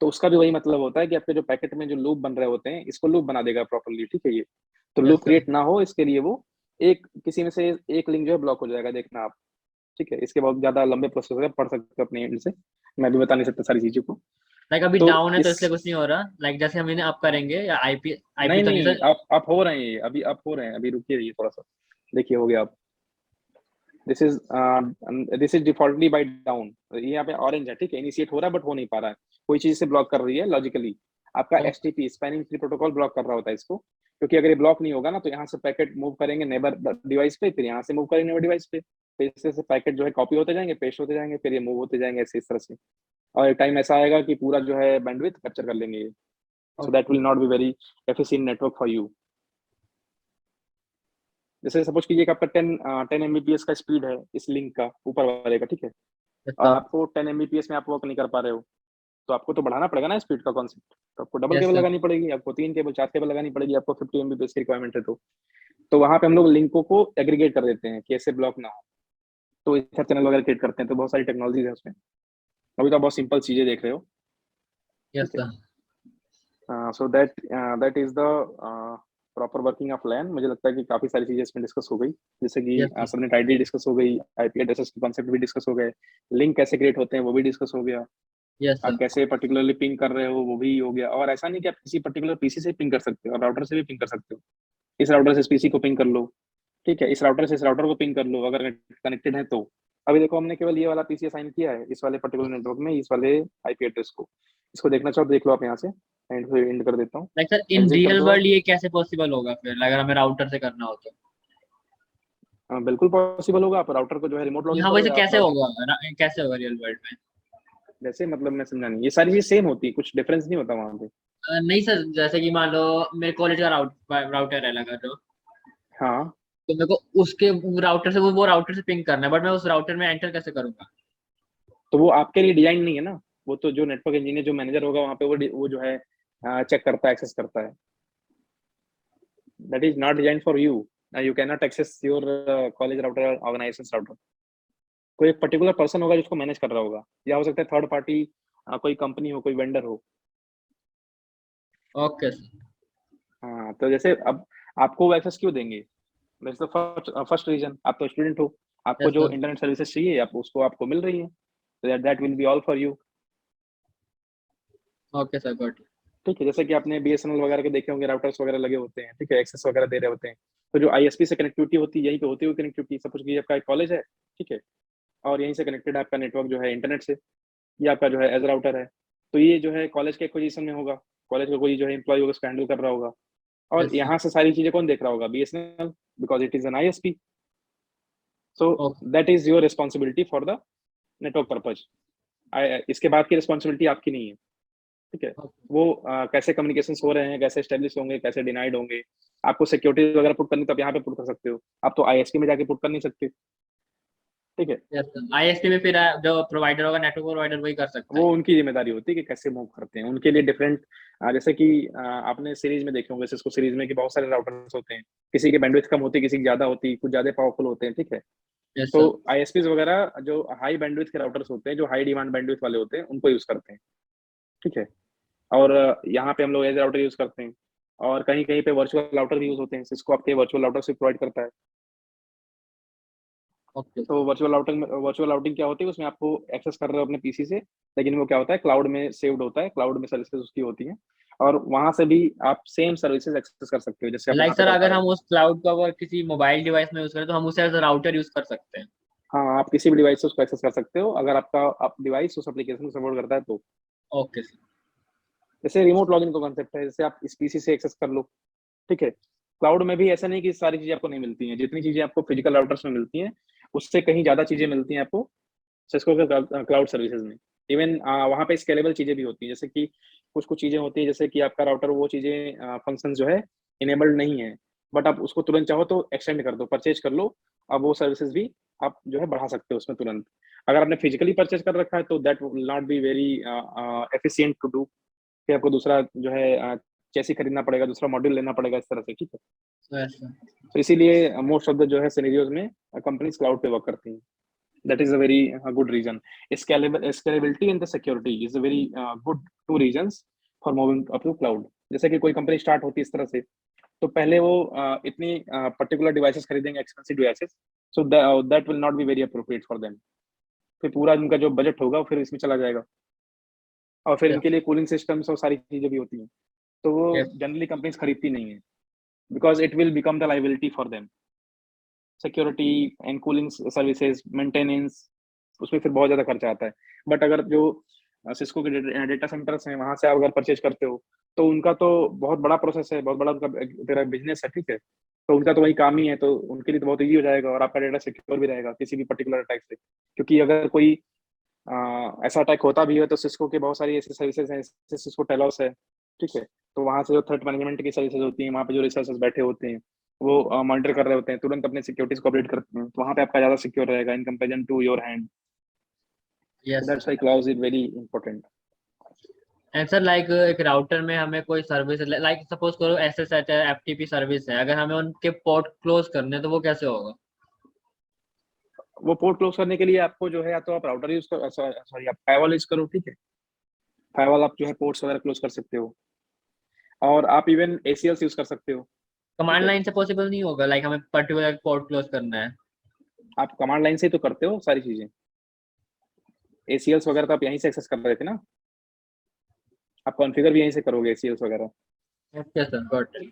तो उसका भी वही मतलब होता है कि आपके जो पैकेट में जो लूप बन रहे होते हैं, इसको लूप बना देगा प्रॉपर्ली। ठीक है, ये तो यस लूप सर। क्रिएट ना हो इसके लिए वो एक किसी में से एक लिंक जो है ब्लॉक हो जाएगा, देखना आप। ठीक है, इसके बहुत ज्यादा लंबे प्रोसेस है, पढ़ सकते हो अपने एंड से, मैं भी बता नहीं सकता सारी चीजों को। लाइक अभी तो डाउन है तो इस इसलिए कुछ नहीं हो रहा, लाइक जैसे हम इन्हें अप करेंगे या आईपी आईपी नहीं तो नहीं नहीं, सर। आप हो रहे हैं, ये अभी आप हो रहे हैं, अभी रुकिए, ये थोड़ा सा देखिए, हो गया आप। This is this is defaultly by down, यहाँ पे ऑरेंज है। ठीक है, इनिशिएट हो रहा है बट हो नहीं पा रहा है, कोई चीज से ब्लॉक कर रही है लॉजिकली। आपका STP spanning tree protocol block कर रहा होता है इसको, क्योंकि अगर ये ब्लॉक नहीं होगा ना तो यहाँ से पैकेट मूव करेंगे नेबर डिवाइस पे, फिर यहाँ से मूव करेंगे नेबर डिवाइस पे, फिर इससे से पैकेट जो है कॉपी होते जाएंगे, पेस्ट होते जाएंगे, फिर ये मूव होते जाएंगे ऐसे इस तरह से। और एक टाइम ऐसा आएगा कि पूरा जो है बैंडविड्थ कैप्चर कर लेंगे ये। So that will not be very efficient network for you. जैसे सपोज कीजिए कि आपका 10 एमबीपीएस का स्पीड है इस लिंक का, ऊपर वाले का। ठीक है, और आपको 10 एमबीपीएस में आप वर्क नहीं कर पा रहे हो, तो आपको तो बढ़ाना पड़ेगा ना स्पीड का कॉन्सेप्ट। तो आपको डबल यस केबल सर। लगानी पड़ेगी, आपको 3 केबल 4 केबल लगानी पड़ेगी, आपको 50 एमबीपीएस की रिक्वायरमेंट है तो वहां पे हम लोग लिंकों को एग्रीगेट कर देते हैं कि ऐसे ब्लॉक ना हो, तो इधर चैनल वगैरह क्रिएट करते हैं। तो बहुत सारी टेक्नोलॉजीज है उसमें, अभी तो आप बहुत सिंपल चीजें देख रहे हो। यस ठीक है, sir. So that is the proper working of LAN. मुझे लगता है कि काफी सारी चीजें इसमें डिस्कस हो गई, जैसे कि yes sir. Subnet ID discuss हो गई, आईपी एड्रेसेस के कॉन्सेप्ट भी डिस्कस हो गए, लिंक कैसे क्रिएट होते हैं वो भी डिस्कस हो गया, यस आप सर। कैसे पर्टिकुलरली पिंग कर रहे हो वो भी हो गया। और ऐसा नहीं कि आप किसी पर्टिकुलर पीसी से पिंग कर सकते हो, आप राउटर से भी पिंग कर सकते हो। इस राउटर से इस पीसी को पिंग कर लो, ठीक है, इस राउटर से इस राउटर को पिंग कर लो अगर कनेक्टेड है तो। अभी देखो हमने केवल ये वाला पीसी असाइन किया है इस वाले पर्टिकुलर नेटवर्क में, इस वाले आईपी एड्रेस को। इसको देखना चाहो तो देख लो आप यहाँ से, एंड कर देता हूँ, लाइक सर इन एग्जिट कर रियल दो आप। वर्ल्ड ये कैसे पॉसिबल होगा फिर, अगर हमें राउटर से करना हो तो। बिल्कुल पॉसिबल होगा, आप राउटर को जो है रिमोट लॉगिन यहाँ करो वैसे या कैसे आप होगा, कैसे होगा रियल वर्ल्ड में। जैसे, मतलब मैं समझा नहीं, ये सारी चीज सेम होती है, कुछ डिफरेंस नहीं होता वहां पे। नहीं सर, जैसे कि मान लो मेरे कॉलेज का राउटर है लगा जो, हाँ, तो मेरे को उसके राउटर से वो राउटर से पिंग करना है, बट मैं उस राउटर में एंटर कैसे करूंगा। तो वो आपके लिए डिजाइन नहीं है ना, वो तो जो नेटवर्क इंजीनियर जो मैनेजर होगा वहां पे वो जो है चेक करता है, एक्सेस करता है। That is not design for you, you can not access your college router, organization router. कोई एक पर्टिकुलर पर्सन होगा जिसको मैनेज कर रहा होगा, या हो सकता है थर्ड पार्टी कोई कंपनी हो, कोई वेंडर हो। Okay sir. हाँ, तो जैसे अब आपको वो एक्सेस क्यों देंगे, दैट्स द फर्स्ट रीजन, आप तो स्टूडेंट हो, आपको यस जो सर। इंटरनेट सर्विसेज चाहिए आप उसको आपको मिल रही है, that will be all for you. Okay sir, good. ठीक है, जैसे कि आपने बीएसएनएल वगैरह के देखे होंगे, राउटर्स वगैरह लगे होते हैं, ठीक है, एक्सेस वगैरह दे रहे होते हैं। तो जो आईएसपी से कनेक्टिविटी होती है, यहीं पे होती हुई कनेक्टिविटी, सपोज कि आपका एक कॉलेज है, ठीक है, और यहीं से कनेक्टेड है आपका नेटवर्क जो है इंटरनेट से, ये आपका जो है एज राउटर है। तो ये जो है कॉलेज के पोजीशन में होगा, कॉलेज का कोई जो है एम्प्लॉय होगा उसको हैंडल कर रहा होगा, और यस सर। यहाँ से सारी चीजें कौन देख रहा होगा, BSNL, because it is an ISP. So okay. That is your responsibility for the network purpose. इसके बाद की रिस्पॉन्सिबिलिटी आपकी नहीं है, ठीक है। वो कैसे कम्युनिकेशन हो रहे हैं, कैसे स्टेब्लिश होंगे, कैसे डिनाइड होंगे, आपको सिक्योरिटी वगैरह पुट करनी तो आप यहाँ पे पुट कर सकते हो, आप तो आईएसपी में जाके पुट कर नहीं सकते, ठीक है। आईएसपी में फिर जो प्रोवाइडर होगा, नेटवर्क प्रोवाइडर, वही कर सकता वो है। उनकी जिम्मेदारी होती है कि कैसे मूव करते हैं, उनके लिए डिफरेंट, जैसे कि आपने सीरीज में देखे होंगे सिस्को सीरीज में कि बहुत सारे राउटर्स होते हैं, किसी की बैंडविड्थ कम होती है, किसी की ज्यादा होती है, कुछ ज्यादा पावरफुल होते हैं, ठीक है। यस तो सर। आईएसपीज वगैरह जो हाई बैंडविड्थ के राउटर्स होते हैं, जो हाई डिमांड बैंडविड्थ वाले होते हैं, उनको यूज करते हैं, ठीक है। और यहाँ पे हम लोग एज राउटर यूज करते हैं, और कहीं कहीं पे वर्चुअल राउटर भी यूज होते हैं, सिस्को आपके वर्चुअल राउटर से प्रोवाइड करता है। ओके। तो वर्चुअल राउटिंग क्या होती है, उसमें आपको एक्सेस कर रहे हो अपने पीसी से, लेकिन वो क्या होता है, क्लाउड में सेव्ड होता है, क्लाउड में सर्विसेज उसकी होती हैं, और वहां से भी आप सेम सर्विसेज एक्सेस कर सकते हो, जैसे आप लाइक यहाँ पे सर, कर पा अगर रहे हम हो। उस क्लाउड को अगर किसी मोबाइल डिवाइस में यूज करें तो हम उसे एज राउटर यूज कर सकते हैं? हाँ, आप किसी भी डिवाइस से उसको एक्सेस कर सकते हो, अगर आपका आप डिवाइस उस एप्लीकेशन को सपोर्ट करता है तो। Okay sir. जैसे रिमोट लॉगिन का कॉन्सेप्ट है, जैसे आप इस पीसी से एक्सेस कर लो, ठीक है। क्लाउड में भी ऐसा नहीं कि सारी चीजें आपको नहीं मिलती हैं, जितनी चीजें आपको फिजिकल राउटर्स में मिलती हैं, उससे कहीं ज्यादा चीजें मिलती हैं आपको सिस्को के क्लाउड सर्विसेज में। इवन वहाँ पे स्केलेबल चीजें भी होती हैं, जैसे कि कुछ कुछ चीजें होती हैं, जैसे कि आपका राउटर वो चीजें फंक्शन जो है इनेबल्ड नहीं है, बट आप उसको तुरंत चाहो तो एक्सटेंड कर दो, परचेज कर लो, अब वो सर्विसेज भी आप जो है बढ़ा सकते हो उसमें तुरंत। अगर आपने फिजिकली परचेज कर रखा है तो that will not be very efficient to do, कि आपको दूसरा जो है चैसी खरीदना पड़ेगा, दूसरा मॉड्यूल लेना पड़ेगा, इस तरह से, ठीक है। Yes sir. तो इसीलिए मोस्ट ऑफ द जो है सिनेरियोज में कंपनीज क्लाउड पे वर्क करती हैं। That is a very good reason. Scalability and the security is a very good two reasons for moving up to cloud. जैसे कि कोई कंपनी स्टार्ट होती है इस तरह से, तो पहले वो इतनी पर्टिकुलर डिवाइसेस खरीदेंगे, expensive devices, so that will not be very appropriate for them. फिर पूरा उनका जो बजट होगा फिर इसमें चला जाएगा, और फिर इनके यस। लिए कूलिंग सिस्टम्स और सारी चीजें भी होती हैं, तो वो यस। जनरली कंपनीज खरीदती नहीं है, because it will become the liability for them. Security and cooling services, maintenance, उसमें फिर बहुत ज्यादा खर्चा आता है। बट अगर जो सिस्को के डेटा सेंटर्स हैं, वहां से आप अगर परचेज करते हो, तो उनका तो बहुत बड़ा प्रोसेस है, बहुत बड़ा उनका तेरा बिजनेस है, ठीक है। तो उनका तो वही काम ही है, तो उनके लिए तो बहुत ईजी हो जाएगा, और आपका डेटा सिक्योर भी रहेगा किसी भी पर्टिकुलर अटैक से। क्योंकि अगर कोई ऐसा अटैक होता भी है, तो सिस्को के बहुत सारी ऐसी सर्विसेज हैं, जैसे सिस्को टेलॉस है, ठीक है। तो वहां से जो थ्रेट मैनेजमेंट की सर्विसेज होती हैं, वहाँ पे जो रिसर्चर्स बैठे होते हैं, वो मॉनिटर कर रहे होते हैं, तुरंत अपने सिक्योरिटीज को अपडेट करते हैं, तो वहाँ पे आपका ज्यादा सिक्योर रहेगा in comparison to your hand. So yes. that's why clause is very important. And sir, like एक राउटर में हमें कोई सर्विस, लाइक सपोज करो एसएसएच है, एफटीपी सर्विस है, अगर हमें उनके पोर्ट क्लोज करने हैं, तो वो कैसे होगा? वो पोर्ट क्लोज करने के लिए आपको जो है, या तो आप राउटर यूज करो, सॉरी आप फायरवॉल यूज करो, ठीक है। फायरवॉल आप जो है पोर्ट्स वगैरह क्लोज कर सकते हो, और आप इवन एसीएल्स यूज कर सकते हो, ठीक कमांड है। लाइन से पॉसिबल नहीं होगा, लाइक हमें पर्टिकुलर पोर्ट क्लोज करना है? आप कमांड लाइन से ही तो करते हो सारी चीजें, एसीएल्स वगैरह तो आप यहीं से एक्सेस कर रहे थे ना, आप कॉन्फ़िगर भी यहीं से करोगे एसीएल्स वगैरह। Okay sir, got it.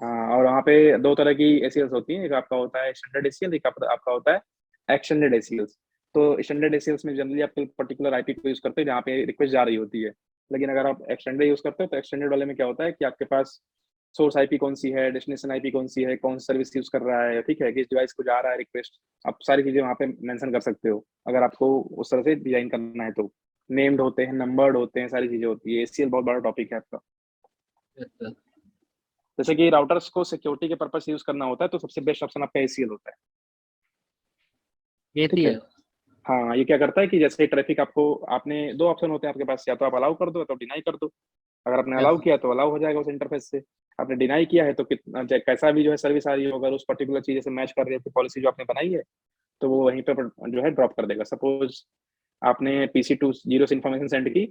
हाँ, और वहाँ पे दो तरह की एसीएल्स होती हैं, एक आपका होता है स्टैंडर्ड एसीएल, एक आपका होता है एक्सटेंडेड एसीएल्स। तो स्टैंडर्ड एसीएल्स में जनरली आप पर्टिकुलर आईपी को यूज करते हो जहाँ पे रिक्वेस्ट जा रही होती है, लेकिन अगर आप एक्सटेंडेड यूज करते हो, तो एक्सटेंडेड वाले में क्या होता है कि आपके पास सोर्स आईपी कौन सी है, डेस्टिनेशन आईपी कौन सी है, कौन सी सर्विस यूज कर रहा है, ठीक है, किस डिवाइस को जा रहा है रिक्वेस्ट, आप सारी चीजें वहाँ पे मेंशन कर सकते हो, अगर आपको उस तरह से डिजाइन करना है तो। नेम्ड होते हैं, नंबर्ड होते हैं, सारी चीजें होती है, एसीएल बहुत बड़ा टॉपिक है आपका। Yes sir. जैसे कि राउटर्स को सिक्योरिटी के पर्पस यूज करना होता है, तो सबसे बेस्ट ऑप्शन आपका एसीएल होता है, ठीक है। एसीएल। हाँ, ये क्या करता है कि जैसे ट्रैफिक आपको, आपने दो ऑप्शन होते हैं आपके पास, या तो आप अलाउ कर दो या तो डिनाई कर दो। अगर आपने यस अलाउ सर। किया तो अलाउ हो जाएगा उस इंटरफेस से, आपने डिनाई किया है तो कितना कैसा भी जो है सर्विस आ रही हो, अगर उस पर्टिकुलर चीज से मैच कर रही है पॉलिसी जो आपने बनाई है, तो वो वहीं पे जो है ड्रॉप कर देगा। सपोज आपने PC2 0 से इन्फॉर्मेशन सेंड की,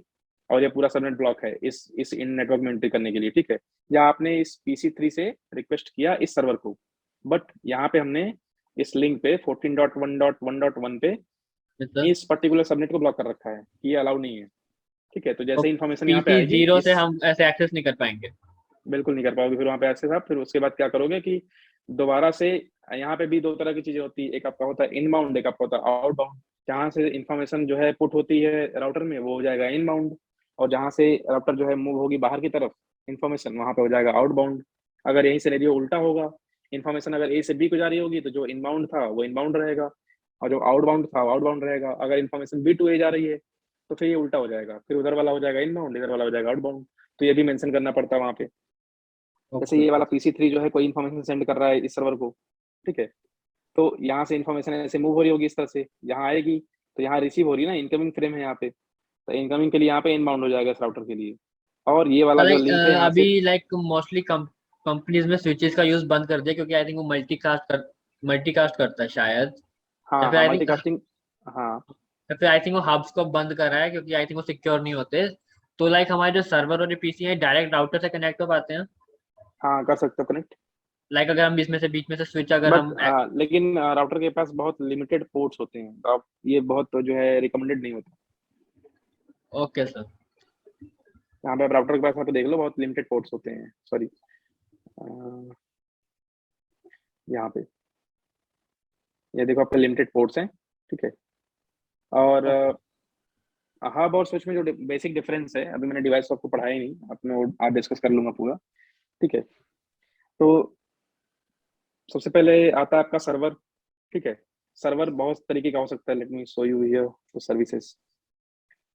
और ये पूरा सबनेट ब्लॉक है इस इन नेटवर्क में एंट्री करने के लिए, ठीक है। या आपने इस PC3 से रिक्वेस्ट किया इस सर्वर को, बट यहाँ पे हमने इस लिंक पे 14.1.1.1 पे यस सर। इस पर्टिकुलर सबनेट को ब्लॉक कर रखा है कि ये अलाउ नहीं है, ठीक है। तो तो जैसे इन्फॉर्मेशन यहाँ पे पीसी आएगी जीरो से इस, हम ऐसे एक्सेस नहीं कर पाएंगे? बिल्कुल नहीं कर पाओगे फिर वहाँ पे एक्सेस आप। फिर उसके बाद क्या करोगे कि दोबारा से, यहाँ पे भी दो तरह की चीजें होती है, एक आपका होता है इनबाउंड, एक आपका होता है आउटबाउंड। जहाँ से इन्फॉर्मेशन जो है पुट होती है राउटर में, वो हो जाएगा इनबाउंड, और जहाँ से राउटर जो है मूव होगी बाहर की तरफ इन्फॉर्मेशन, वहाँ पे हो जाएगा आउटबाउंड। अगर यहीं सिनेरियो उल्टा होगा, इन्फॉर्मेशन अगर ए से बी को जा रही होगी, तो जो इनबाउंड था वो इनबाउंड रहेगा, और जो आउटबाउंड था वो आउटबाउंड रहेगा। अगर इन्फॉर्मेशन B to A जा रही है, तो फिर ये उल्टा हो जाएगा, फिर उधर वाला हो जाएगा इनबाउंड, इधर वाला हो जाएगा आउटबाउंड। तो ये भी मेंशन करना पड़ता है वहाँ पे। जैसे ओके। ये वाला PC3 जो है कोई इन्फॉर्मेशन सेंड कर रहा है इस सर्वर को, ठीक है, तो यहाँ से इन्फॉर्मेशन ऐसे मूव हो रही होगी इस तरह से, यहाँ आएगी, तो यहाँ रिसीव हो रही है ना, इनकमिंग फ्रेम है यहाँ पे, तो इनकमिंग के लिए यहाँ पे इनबाउंड हो जाएगा इस राउटर के लिए। और ये वाला जो लाइक लिंक है यहाँ अभी से, लाइक मोस्टली कंपनीज में स्विचेस का यूज बंद कर दिया, क्योंकि आई थिंक वो मल्टीकास्ट करता है शायद, या हाँ फिर हाँ आई थिंक, मल्टीकास्टिंग, हाँ या फिर आई थिंक वो हब्स को बंद कर रहा है, क्योंकि आई थिंक वो सिक्योर नहीं होते। तो लाइक हमारे जो सर्वर और पीसी है डायरेक्ट राउटर से कनेक्ट हो पाते हैं। हाँ कर सकते हो कनेक्ट। लाइक अगर हम इसमें से बीच में से स्विच अगर बट हम लेकिन राउटर के पास बहुत लिमिटेड पोर्ट्स होते हैं, तो आप ये बहुत जो है रिकमेंडेड नहीं होता। Okay sir. यहाँ पे आप राउटर के पास वहाँ पे देख लो, बहुत लिमिटेड पोर्ट्स होते हैं, सॉरी यहाँ पे ये देखो आपके लिमिटेड पोर्ट्स हैं, ठीक है। और हब और स्विच में जो बेसिक डिफरेंस है, अभी मैंने डिवाइस आपको पढ़ाया ही नहीं, अपने आज डिस्कस कर लूंगा पूरा, ठीक है। तो सबसे पहले आता है आपका सर्वर, ठीक है। सर्वर बहुत तरीके का हो सकता है, late me show you here the services.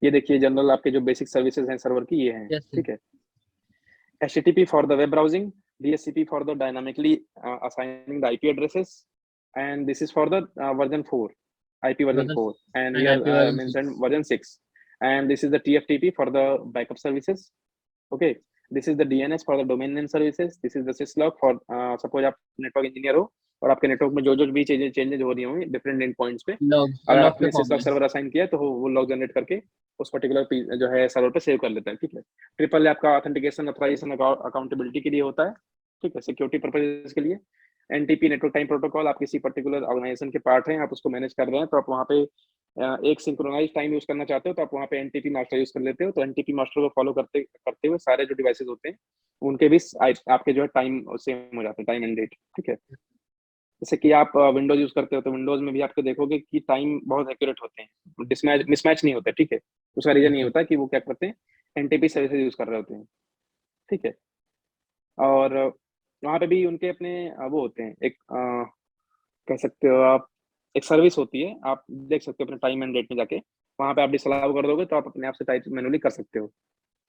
ये देखिए जनरल आपके जो बेसिक सर्विसेज हैं सर्वर की, ये हैं, यस सर। ठीक है। HTTP for the web browsing, DHCP for the dynamically assigning the IP addresses, and this is for the version 4, IP version 4, and and here IP version 6। mentioned version 6, and this is the TFTP for the backup services. Okay, this is the DNS for the domain name services. This is the syslog for suppose आप network engineer हो और आपके network में जो जो भी changes हो रही होंगी डिफरेंट एंड पॉइंट्स पे, अगर लॉग के आपने फॉर्म syslog में। सर्वर असाइन किया तो वो लॉग जनरेट करके उस पर्टिकुलर जो है सर्वर पे सेव कर लेता है, ठीक है। ट्रिपल आपका ऑथेंटिकेशन अथोराइजेशन अकाउंटेबिलिटी के लिए होता है, ठीक है, सिक्योरिटी पर्पजेस के लिए। NTP नेटवर्क टाइम प्रोटोकॉल, आप किसी पर्टिकुलर ऑर्गेनाइजेशन के पार्ट हैं, आप उसको मैनेज कर रहे हैं, तो आप वहाँ पे एक सिंक्रोनाइज टाइम यूज करना चाहते हो तो आप वहाँ पे NTP मास्टर यूज कर लेते हो। तो NTP मास्टर को फॉलो करते करते हुए सारे जो डिवाइसेज होते हैं उनके भी आपके जो है टाइम सेम हो जाते हैं, टाइम एंड डेट, ठीक है। जैसे कि आप विंडोज यूज करते हो तो विंडोज में भी आपको देखोगे कि टाइम बहुत एक्यूरेट होते हैं, मिसमैच नहीं होते, ठीक है। उसका रीजन ये होता है कि वो क्या करते हैं, NTP सर्विसेज यूज कर रहे होते हैं, ठीक है। और वहाँ पे भी उनके अपने वो होते हैं, एक कह सकते हो आप, एक सर्विस होती है, आप देख सकते हो अपने टाइम एंड डेट में जाके, वहाँ पे आप डिसअलाउ कर दोगे तो आप अपने आप से टाइप मैनुअली कर सकते हो,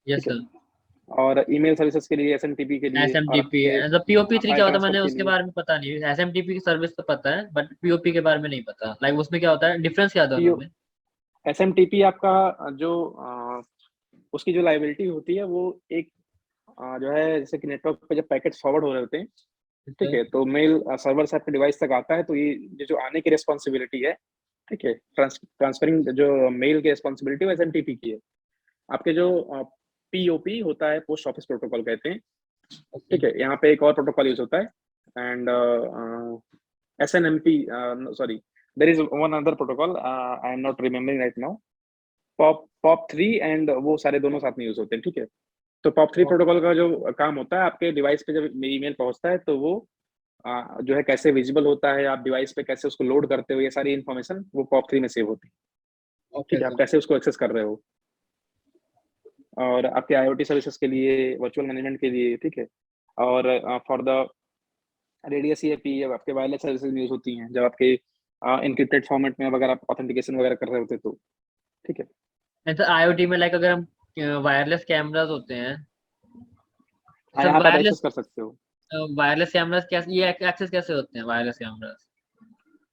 यस ठीक है। सर। और ईमेल सर्विसेज के लिए, SMTP के लिए, और एसएमटीपी आपके मतलब POP3 क्या फाइल होता है, ट्रांसफर मैंने के उसके लिए। बारे में पता नहीं। एसएमटीपी की सर्विस तो पता है, बट पीओपी के बारे में नहीं पता। लाइक उसमें क्या होता है, डिफरेंस क्या है दोनों में? SMTP आपका जो उसकी जो लाइबिलिटी होती है वो एक जो है, जैसे कि नेटवर्क पे जब पैकेट फॉरवर्ड हो रहे होते हैं, ठीक है, तो मेल सर्वर से आपके डिवाइस तक आता है, तो ये जो आने की रिस्पॉन्सिबिलिटी है, ठीक है, ट्रांसफरिंग जो मेल की रिस्पॉन्सिबिलिटी वो SMTP की है। आपके जो POP होता है, पोस्ट ऑफिस प्रोटोकॉल कहते हैं, ओके। ठीक है। यहाँ पे एक और प्रोटोकॉल यूज होता है, and SNMP, sorry, there is one other protocol, I am not remembering right now. POP3 and वो सारे दोनों साथ में यूज होते हैं, ठीक है। तो POP3 प्रोटोकॉल का जो काम होता है, आपके डिवाइस पे जब ईमेल पहुंचता है तो वो जो है कैसे विजिबल होता है, आप डिवाइस पे कैसे उसको लोड करते हो, ये सारी इन्फॉर्मेशन वो POP3 में सेव होती है, ओके ठीक है। आप सर। कैसे उसको एक्सेस कर रहे हो, और आपके IoT सर्विसेज के लिए, वर्चुअल मैनेजमेंट के लिए, ठीक है। और फॉर द रेडियस EAP आपके वायरलेस सर्विसेज यूज होती हैं, जब आपके इनक्रिप्टेड फॉर्मेट में अगर आप ऑथेंटिकेशन वगैरह कर रहे होते तो, ठीक है। सर आईओटी में लाइक अगर हम वायरलेस कैमरास होते हैं, हाँ सर यहाँ पे आप एक्सेस वायरलेस कर सकते हो। वायरलेस कैमरास कैसे, ये एक्सेस कैसे होते हैं वायरलेस कैमरास?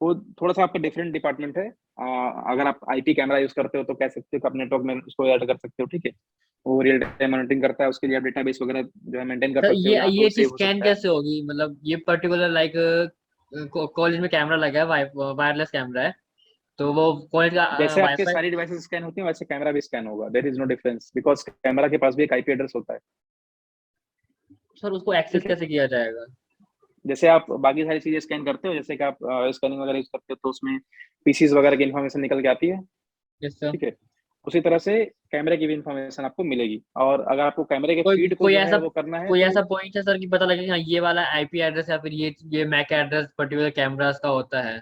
वो थोड़ा सा आपका डिफरेंट डिपार्टमेंट है। अगर आप IP कैमरा यूज करते हो तो कह सकते हो कि आप नेटवर्क में उसको ऐड कर सकते हो, ठीक है। वो रियल टाइम मॉनिटरिंग करता है, उसके लिए आप डेटाबेस वगैरह जो है मेंटेन कर सर सकते हो, जहाँ पे ये वो चीज सेव हो स्कैन सकता है। कैसे होगी? मतलब ये पर्टिकुलर लाइक कॉलेज में कैमरा लगा है, वायरलेस कैमरा है, तो वो कॉलेज का जैसे आपके वाईफाई। सारी डिवाइसेस स्कैन होती हैं वैसे कैमरा भी स्कैन होगा, there is no difference, because camera के पास भी एक IP एड्रेस होता है, सर उसको एक्सेस ठीक है। कैसे किया जाएगा? जैसे आप बाकी सारी चीजें स्कैन करते हो, जैसे कि आप स्कैनिंग वगैरह यूज करते हो तो उसमें PCs वगैरह की इन्फॉर्मेशन निकल के आती है, यस सर। ठीक है। उसी तरह से कैमरे की भी इंफॉर्मेशन आपको मिलेगी, और अगर आपको कैमरे के कोई फीड को कोई जो ऐसा है वो करना है कोई तो ऐसा पॉइंट है सर कि पता लगे कि हाँ ये वाला आईपी एड्रेस या फिर ये मैक एड्रेस पर्टिकुलर कैमरास का होता है?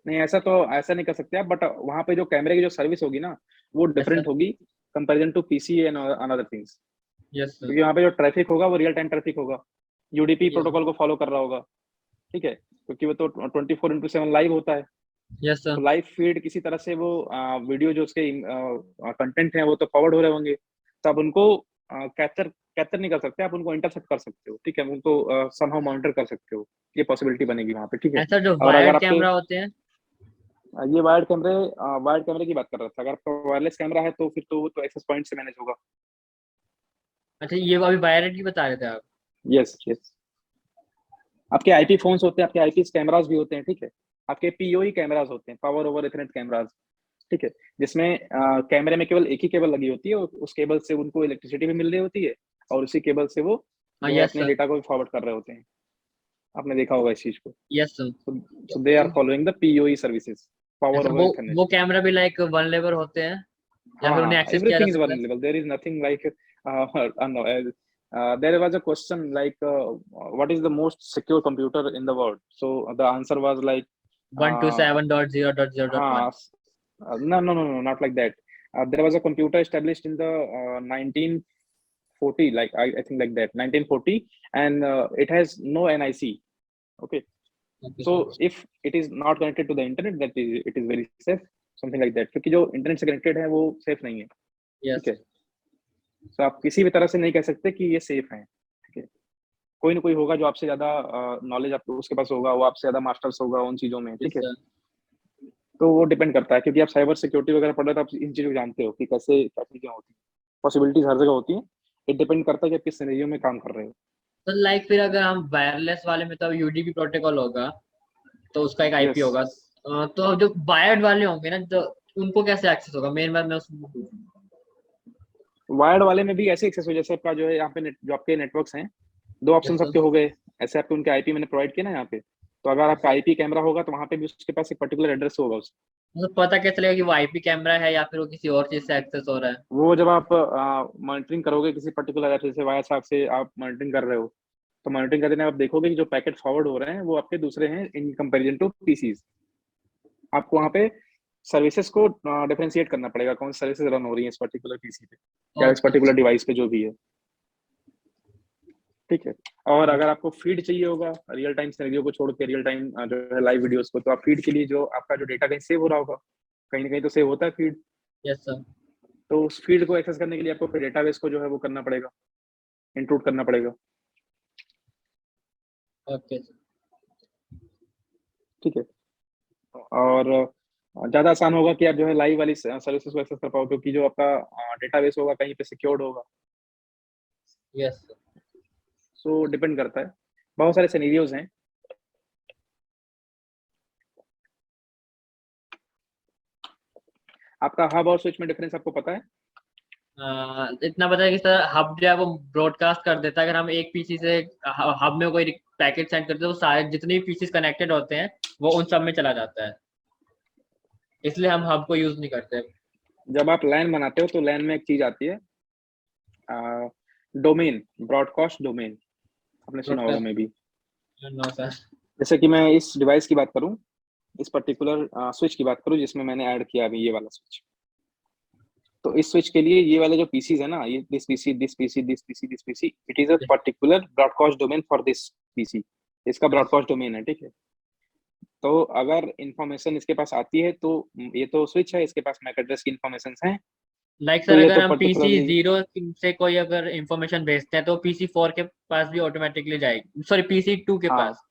नहीं, ऐसा तो ऐसा नहीं कर सकते आप, बट वहां पे जो कैमरे की जो सर्विस होगी ना वो यस सर। डिफरेंट होगी comparison to PC and another things, yes sir. क्योंकि वहां पे जो ट्रैफिक होगा वो रियल टाइम ट्रैफिक होगा, UDP यस। प्रोटोकॉल को फॉलो कर रहा होगा, ठीक है, क्योंकि वो तो 24/7 लाइव होता है, यस तो सर। लाइव फीड किसी तरह से वो वीडियो जो उसके कंटेंट है वो तो फॉरवर्ड हो रहे होंगे, तो आप उनको कैप्चर कैप्चर नहीं कर सकते, आप उनको इंटरसेप्ट कर सकते हो, ठीक है, उनको समहाउ मॉनिटर कर सकते हो, ये पॉसिबिलिटी बनेगी वहाँ पे, ठीक है। ऐसा जो और अगर वायर्ड आपके कैमरा होते हैं। ये वायर्ड कैमरे की बात कर रहा था, अगर आपका वायरलेस कैमरा है तो फिर तो वो तो एक्सेस पॉइंट से मैनेज होगा। अच्छा, ये अभी वायर्ड की बता रहे थे आप। यस यस, आपके आईपी फोन्स होते हैं, आपके आईपी कैमरास भी होते हैं, ठीक है, आपके पीओई कैमरास होते हैं, पावर ओवर इथरनेट कैमरास, ठीक है, जिसमें कैमरे में केवल एक ही केबल लगी होती है और उस केबल से उनको इलेक्ट्रिसिटी भी मिल रही होती है और उसी केबल से वो हाँ जो है यस अपने सर। डेटा को भी फॉरवर्ड कर रहे होते हैं। आपने देखा होगा इस चीज को। Yes sir. So they are following the PoE services, power ऐसा ओवर इथरनेट। वो कैमरा भी लाइक वनलेबल होते हैं, या फिर उन्हें हाँ, एक्सेस किया जा everything is सकता है? vulnerable, there is nothing like no, there was a question like what is the most secure computer in the world, so the answer was like one two uh, seven dot zero dot zero dot one. no, no, no, no, not like that. There was a computer established in the 1940, like I think like that, 1940, and it has no NIC. Okay, okay so sir. if it is not connected to the internet, that is it is very safe, something like that. क्योंकि जो internet से connected है वो safe नहीं है, ठीक yes. है। तो आप किसी भी तरह से नहीं कह सकते कि ये सेफ है, ठीक है। कोई ना कोई होगा जो आपसे ज्यादा नॉलेज आपको उसके पास होगा, वो आपसे ज्यादा मास्टर्स होगा उन चीजों में, यस ठीक है। सर। तो वो डिपेंड करता है, क्योंकि आप साइबर सिक्योरिटी वगैरह पढ़ रहे हो तो आप इन चीजों को जानते हो कि कैसे क्या चीजें होती हैं, पॉसिबिलिटीज हर जगह होती हैं। इट डिपेंड करता है कि आप किस सिनेरियो में काम कर रहे हो। तो लाइक फिर अगर हम वायरलेस वाले में तो यूडीपी प्रोटोकॉल होगा, तो उसका एक आईपी यस, होगा। तो जो वायर्ड वाले होंगे ना, तो उनको कैसे एक्सेस होगा, मेन बात मैं उसको पूछूं। वायर्ड वाले में भी ऐसे एक्सेस हो जैसे आपका जो है यहाँ पे जो आपके नेटवर्क्स हैं, दो ऑप्शन यस सर। आपके हो गए, ऐसे आपके उनके आईपी मैंने प्रोवाइड किया ना यहाँ पे। तो अगर आपका आईपी कैमरा होगा तो वहाँ पे भी उसके पास एक पर्टिकुलर एड्रेस होगा। मतलब पता कैसे चलेगा कि वो आईपी कैमरा है या फिर वो किसी और चीज से एक्सेस हो रहा है? वो जब आप मॉनिटरिंग करोगे किसी पर्टिकुलर ऐप, जैसे वाया साहब से आप मॉनिटरिंग कर रहे हो, तो मॉनिटरिंग करते टाइम आप देखोगे कि जो पैकेट फॉरवर्ड हो रहे हैं वो आपके दूसरे हैं इन कंपैरिजन टू पीसीज। आपको वहाँ पे सर्विसेज को डिफरेंशिएट करना पड़ेगा, कौन सी सर्विसेज रन हो रही है इस पर्टिकुलर पीसी पे या इस ओके। पर्टिकुलर डिवाइस पे जो भी है, ठीक है। और अगर आपको फीड चाहिए होगा रियल टाइम सिनेरियो को छोड़ के, रियल टाइम जो है लाइव वीडियोस को, तो आप फीड के लिए जो आपका जो डेटा कहीं सेव हो रहा होगा, कहीं ना कहीं तो सेव होता है फीड। Yes sir. तो उस फीड को एक्सेस करने के लिए आपको फिर डेटाबेस को जो है वो करना पड़ेगा, इंक्लूड करना पड़ेगा, ओके। ठीक है। और ज़्यादा आसान होगा कि आप जो है लाइव वाली सर्विसेज को एक्सेस कर पाओ, क्योंकि जो आपका डेटाबेस होगा कहीं पे सिक्योर्ड होगा। यस। सो डिपेंड करता है, बहुत सारे सिनेरियोज हैं। आपका हब और स्विच में डिफरेंस आपको पता है? इतना पता है कि सर हब जो है वो ब्रॉडकास्ट कर देता है। अगर हम एक पीसी से हब में कोई पैकेट सेंड करते हैं, तो सारे जितने भी पीसीस कनेक्टेड होते हैं वो उन सब में चला जाता है, इसलिए हम हब को यूज नहीं करते। जब आप लैन बनाते हो तो लैन में एक चीज आती है, डोमेन, ब्रॉडकास्ट डोमेन, आपने सुना होगा broadcast. Maybe. No sir. जैसे कि मैं इस डिवाइस की बात करूं, इस पर्टिकुलर स्विच की बात करूं जिसमें मैंने ऐड किया अभी ये वाला स्विच, तो इस स्विच के लिए ये वाले जो पीसीज है ना, ये this PC this PC this PC this PC, it is a particular broadcast domain for this PC, इसका ब्रॉडकास्ट डोमेन है, ठीक है। तो अगर इंफॉर्मेशन इसके पास आती है तो ये तो स्विच है, इसके पास मैक एड्रेस की इंफॉर्मेशन है, लाइक तो सर ये अगर तो हम पीसी पर्टिकुलरली जीरो से कोई अगर इंफॉर्मेशन भेजते हैं तो पीसी फोर के पास भी ऑटोमेटिकली जाएगी, सॉरी पीसी टू के हाँ, पास।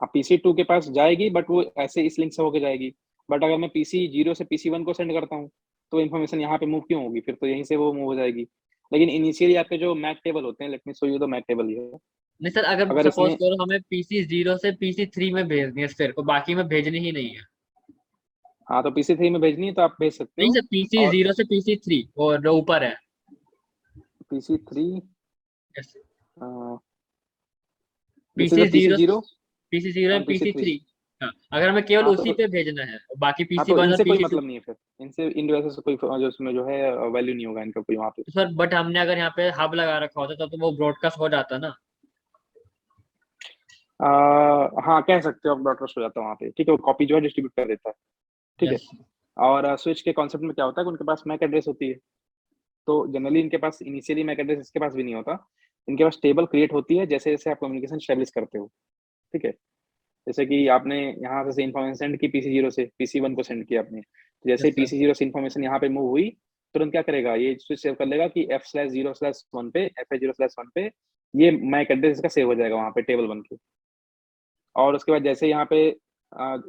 हाँ पीसी टू के पास जाएगी, बट वो ऐसे इस लिंक से होके जाएगी। बट अगर मैं पीसी जीरो से पीसी वन को सेंड करता हूँ तो इन्फॉर्मेशन यहाँ पे मूव क्यों होगी, फिर तो यहीं से वो मूव हो जाएगी। लेकिन इनिशियली आपके जो मैक टेबल होते हैं, let me show you the MAC table here. नहीं सर, अगर अगर सपोज इसमें करो हमें पीसी जीरो से पीसी थ्री में भेजनी है सिर्फ को, बाकी में भेजनी ही नहीं है। हाँ, तो पीसी थ्री में भेजनी है तो आप भेज सकते नहीं हो। सर, पीसी और जीरो से पीसी थ्री और जो ऊपर है। PC three, this is PC the PC zero, zero PC zero and PC PC three. Three. हाँ, अगर हमें केवल हाँ उसी तो पे भेजना है, बाकी हाँ पीसी तो वन और इनसे कोई पीसी टू। मतलब नहीं है फिर, इनसे इन डिवाइसेस से कोई जो उसमें जो है वैल्यू नहीं होगा इनका कोई वहाँ पे। तो सर बट हमने अगर यहाँ पे हब लगा रखा होता तो वो ब्रॉडकास्ट हो जाता ना। हाँ कह सकते हो, आप ब्रॉडकास्ट हो जाता है वहाँ पे, ठीक है, वो कॉपी जो है डिस्ट्रीब्यूट कर देता है, ठीक है। यस। और स्विच के कॉन्सेप्ट में क्या होता है कि उनके पास मैक एड्रेस होती है, तो जनरली इनके पास इनिशियली मैक एड्रेस इसके पास भी नहीं होता, इनके पास टेबल क्रिएट होती है जैसे जैसे आप कम्युनिकेशन स्टेब्लिश करते हो, ठीक है। जैसे कि आपने यहाँ से इन्फॉर्मेशन सेंड की PC0 से PC1 को सेंड किया आपने, तो जैसे ही यस सर। PC0 से इन्फॉर्मेशन यहाँ पे मूव हुई, तुरंत क्या करेगा, ये स्विच सेव कर लेगा कि F/0/1 पे, F/0/1 पे ये मैक एड्रेस का सेव हो जाएगा वहाँ पे टेबल 1 के। और उसके बाद जैसे यहाँ पे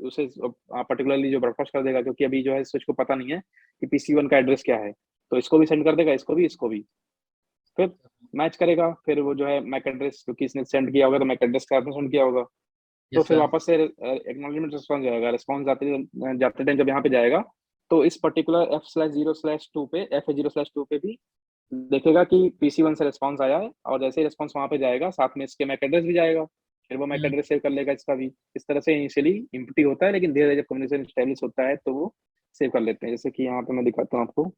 उसे पर्टिकुलरली जो ब्रॉडकास्ट कर देगा, क्योंकि अभी जो है स्विच को पता नहीं है कि PC1 का एड्रेस क्या है, तो इसको भी सेंड कर देगा, इसको भी, इसको भी, फिर मैच करेगा, फिर वो जो है मैक एड्रेस क्योंकि इसने सेंड किया होगा तो मैक एड्रेस का आपने सेंड किया होगा, तो यस फिर सर। वापस से एक्नॉलेजमेंट रिस्पॉन्स जाएगा, रिस्पॉन्स जाते जाते टाइम जब यहाँ पे जाएगा, तो इस पर्टिकुलर F/0/2 पे, F/0/2 पे भी देखेगा कि PC1 से रिस्पॉन्स आया है, और जैसे ही रिस्पॉन्स वहां पे जाएगा साथ में इसके मैक एड्रेस भी जाएगा, फिर वो मैक एड्रेस सेव कर लेगा इसका भी। इस तरह से इनिशियली इम्पटी होता है, लेकिन धीरे धीरे जब कम्युनिकेशन स्टेब्लिश होता है तो वो सेव कर लेते हैं। जैसे कि यहाँ पे मैं दिखाता हूँ आपको,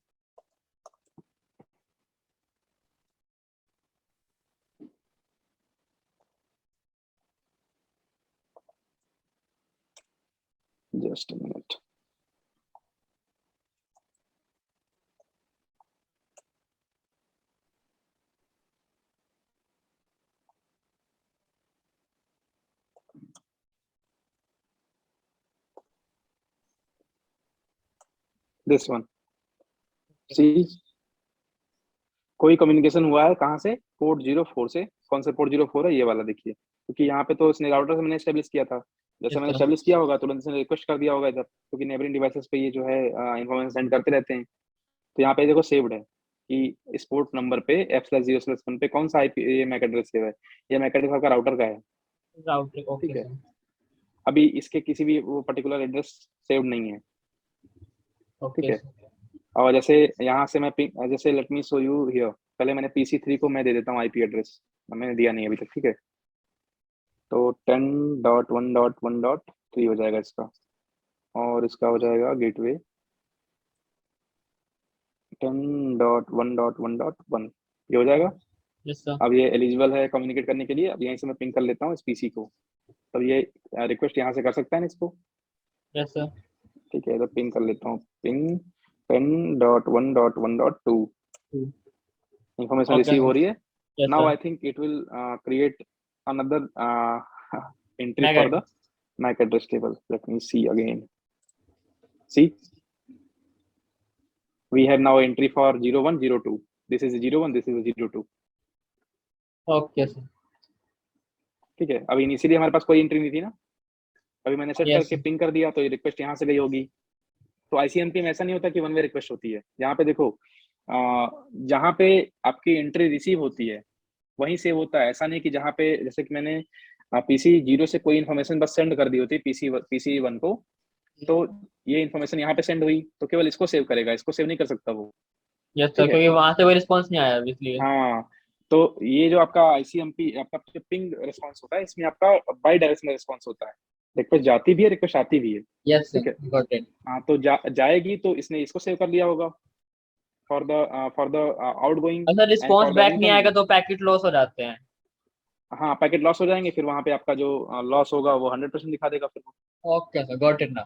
जस्ट मिनट। दिस वन, सी, कोई कम्युनिकेशन हुआ है कहाँ से, पोर्ट 04 से। कौन सा पोर्ट 04 है, ये वाला देखिए, क्योंकि यहाँ पे तो इसने राउटर से मैंने स्टेब्लिश किया था, जैसे यस मैंने सर। स्टेब्लिश किया होगा तुरंत इसने रिक्वेस्ट कर दिया होगा इधर, क्योंकि नेबरिंग डिवाइसेस पे ये जो है इन्फॉर्मेशन सेंड करते रहते हैं। तो यहाँ पे देखो सेव्ड है कि इस पोर्ट नंबर पे F/0/1 पे कौन सा IP ये मैक एड्रेस सेव है, ये मैक एड्रेस आपका राउटर का है, राउटर, ठीक ओके है। सर। अभी इसके किसी भी वो पर्टिकुलर एड्रेस सेव नहीं है, ठीक ओके है। सर। और जैसे यहाँ से मैं जैसे late me show you here, पहले मैंने PC3 को मैं दे देता हूँ IP एड्रेस, मैंने दिया नहीं अभी तक, ठीक है। तो 10.1.1.3 हो जाएगा इसका, और इसका हो जाएगा गेटवे 10.1.1.1, ये हो जाएगा। Yes sir. अब ये एलिजिबल है कम्युनिकेट करने के लिए, अब यहीं से मैं पिंग कर लेता हूँ इस PC को, तब ये रिक्वेस्ट यहाँ से कर सकता है ना इसको, यस सर। ठीक है। तो पिंग कर लेता हूँ, पिंग 10.1.1.2, इंफॉर्मेशन ओके रिसीव हो सर। रही है। Yes now sir. I think it will create another entry MAC for the address. MAC address table. Let me see again. See, we have now entry for 0102. This is 01, this is 02. Okay sir. ठीक है, अभी initially हमारे पास कोई entry नहीं थी ना, अभी मैंने सेट यस करके पिंग कर दिया तो ये रिक्वेस्ट यहाँ से गई होगी। तो ICMP में ऐसा नहीं होता कि वन वे रिक्वेस्ट होती है, यहाँ पे देखो जहाँ पे आपकी एंट्री रिसीव होती है वहीं सेव होता है। ऐसा नहीं कि जहाँ पे जैसे कि मैंने PC0 से कोई इन्फॉर्मेशन बस सेंड कर दी होती PC1 को, तो ये इन्फॉर्मेशन यहाँ पे सेंड हुई तो केवल इसको सेव करेगा, इसको सेव नहीं कर सकता वो, यस सर, ठीक है। क्योंकि वहां से कोई रिस्पॉन्स नहीं आया इसलिए। हाँ, तो ये जो आपका ICMP आपका जो पिंग रिस्पॉन्स होता है, इसमें आपका बाई डायरेक्शनल रिस्पॉन्स होता है, रिक्वेस्ट जाती भी है, रिक्वेस्ट आती भी है, यस ठीक सर, है। Got it. हाँ, तो जाएगी तो इसने इसको सेव कर लिया होगा फॉर द आउटगोइंग अगर and response for the back नहीं इनकमिंग। आएगा तो पैकेट लॉस हो जाते हैं। हाँ, पैकेट लॉस हो जाएंगे, फिर वहां पे आपका जो लॉस होगा वो 100% दिखा देगा फिर वो, ओके सर, गॉट इट ना।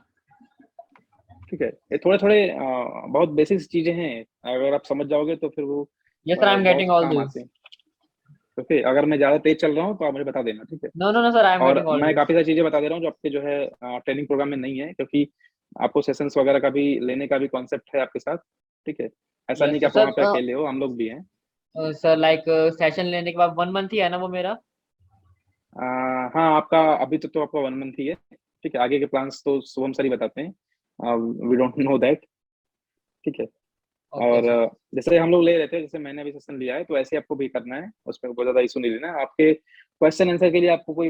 ठीक है। ये थोड़े थोड़े बहुत बेसिक चीजें हैं, अगर आप समझ जाओगे तो फिर वो यस सर, आई एम बहुत गेटिंग ऑल काम आते दिस। हैं। तो फिर अगर मैं ज्यादा तेज चल रहा हूँ तो आप मुझे बता देना, ठीक है। No no no sir, I am और गेटिंग ऑल मैं दिस। काफी सारी चीजें बता दे रहा हूँ जो आपके जो है ट्रेनिंग प्रोग्राम में नहीं है, क्योंकि आपको सेशंस वगैरह का भी लेने का भी कॉन्सेप्ट है आपके साथ, ठीक है। ऐसा नहीं यस कि आप सर। वहाँ पे अकेले हो, हम लोग भी हैं। सर लाइक सेशन लेने के बाद 1 मंथ ही है ना वो मेरा? हाँ, आपका अभी तो आपका 1 मंथ ही है, ठीक है। आगे के प्लान्स तो शुभम सर ही बताते हैं, वी डोंट नो दैट, ठीक है। ओके और सर। जैसे हम लोग ले रहे थे, जैसे मैंने अभी सेशन लिया है, तो ऐसे आपको भी करना है, उसमें बहुत ज्यादा इशू नहीं लेना है। आपके क्वेश्चन आंसर के लिए आपको कोई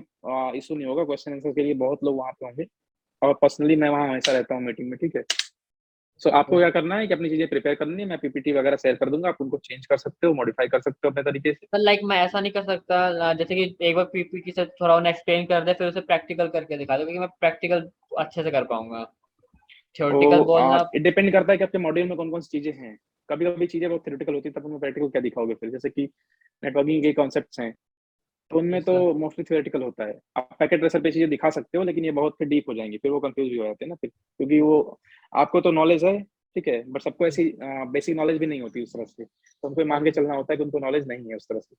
इशू नहीं होगा, क्वेश्चन आंसर के लिए बहुत लोग वहाँ पे होंगे, और पर्सनली मैं वहाँ हमेशा रहता हूँ मीटिंग में, ठीक है। सो आपको क्या करना है कि अपनी चीजें प्रिपेयर करनी है, मैं PPT वगैरह शेयर कर दूंगा, आप उनको चेंज कर सकते हो, मॉडिफाई कर सकते हो अपने तरीके से। सर लाइक मैं ऐसा नहीं कर सकता, जैसे कि एक बार पीपीटी से थोड़ा उन्हें एक्सप्लेन कर दे फिर उसे प्रैक्टिकल करके दिखा दो, क्योंकि मैं प्रैक्टिकल अच्छे से कर पाऊंगा, थ्योरेटिकल बोलना। तो डिपेंड करता है कि आपके मॉड्यूल में कौन कौन सी चीजें हैं। कभी कभी चीजें बहुत थ्योरेटिकल होती है, तब हमें प्रैक्टिकल क्या दिखाओगे फिर, जैसे कि नेटवर्किंग के कॉन्सेप्ट्स हैं, तो उनमें यस तो सर। मोस्टली थ्योरेटिकल होता है। आप पैकेट रेसर पे चीजें दिखा सकते हो, लेकिन ये बहुत फिर डीप हो जाएंगी, फिर वो कंफ्यूज भी हो जाते हैं ना फिर, क्योंकि वो आपको तो नॉलेज है, ठीक है, बट सबको ऐसी बेसिक नॉलेज भी नहीं होती उस तरह से, तो हमको मान के ओके चलना होता है कि उनको नॉलेज नहीं है उस तरह से।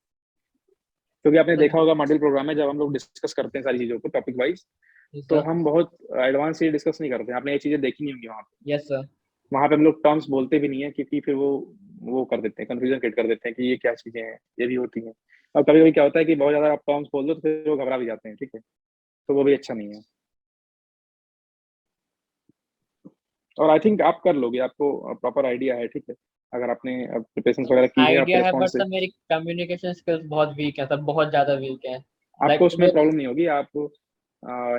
क्योंकि आपने सर। देखा होगा मॉड्यूल प्रोग्राम में जब हम लोग डिस्कस करते हैं सारी चीजों को टॉपिक वाइज, यस तो सर। हम बहुत एडवांस चीज़ें डिस्कस नहीं करते हैं, आपने ये चीज़ें देखी नहीं होंगी वहाँ पे। Yes sir. वहाँ पे हम लोग टर्म्स बोलते भी नहीं है, क्योंकि फिर वो कर देते हैं, कंफ्यूजन क्रिएट कर देते हैं कि ये क्या चीज़ें हैं, ये भी होती हैं। और कभी कभी क्या होता है कि बहुत ज़्यादा आप टर्म्स बोल दो तो फिर वो घबरा भी जाते हैं, ठीक है, तो वो भी अच्छा नहीं है। और आई थिंक आप कर लोगे, आपको प्रॉपर आइडिया है, ठीक है, अगर आपने प्रिपरेशन वगैरह की है आपके आइडिया है बट रिस्पॉन्स से। सर मेरी कम्युनिकेशन स्किल्स बहुत वीक है सर, बहुत ज्यादा वीक है। आपको लाइक उसमें प्रॉब्लम नहीं होगी, आप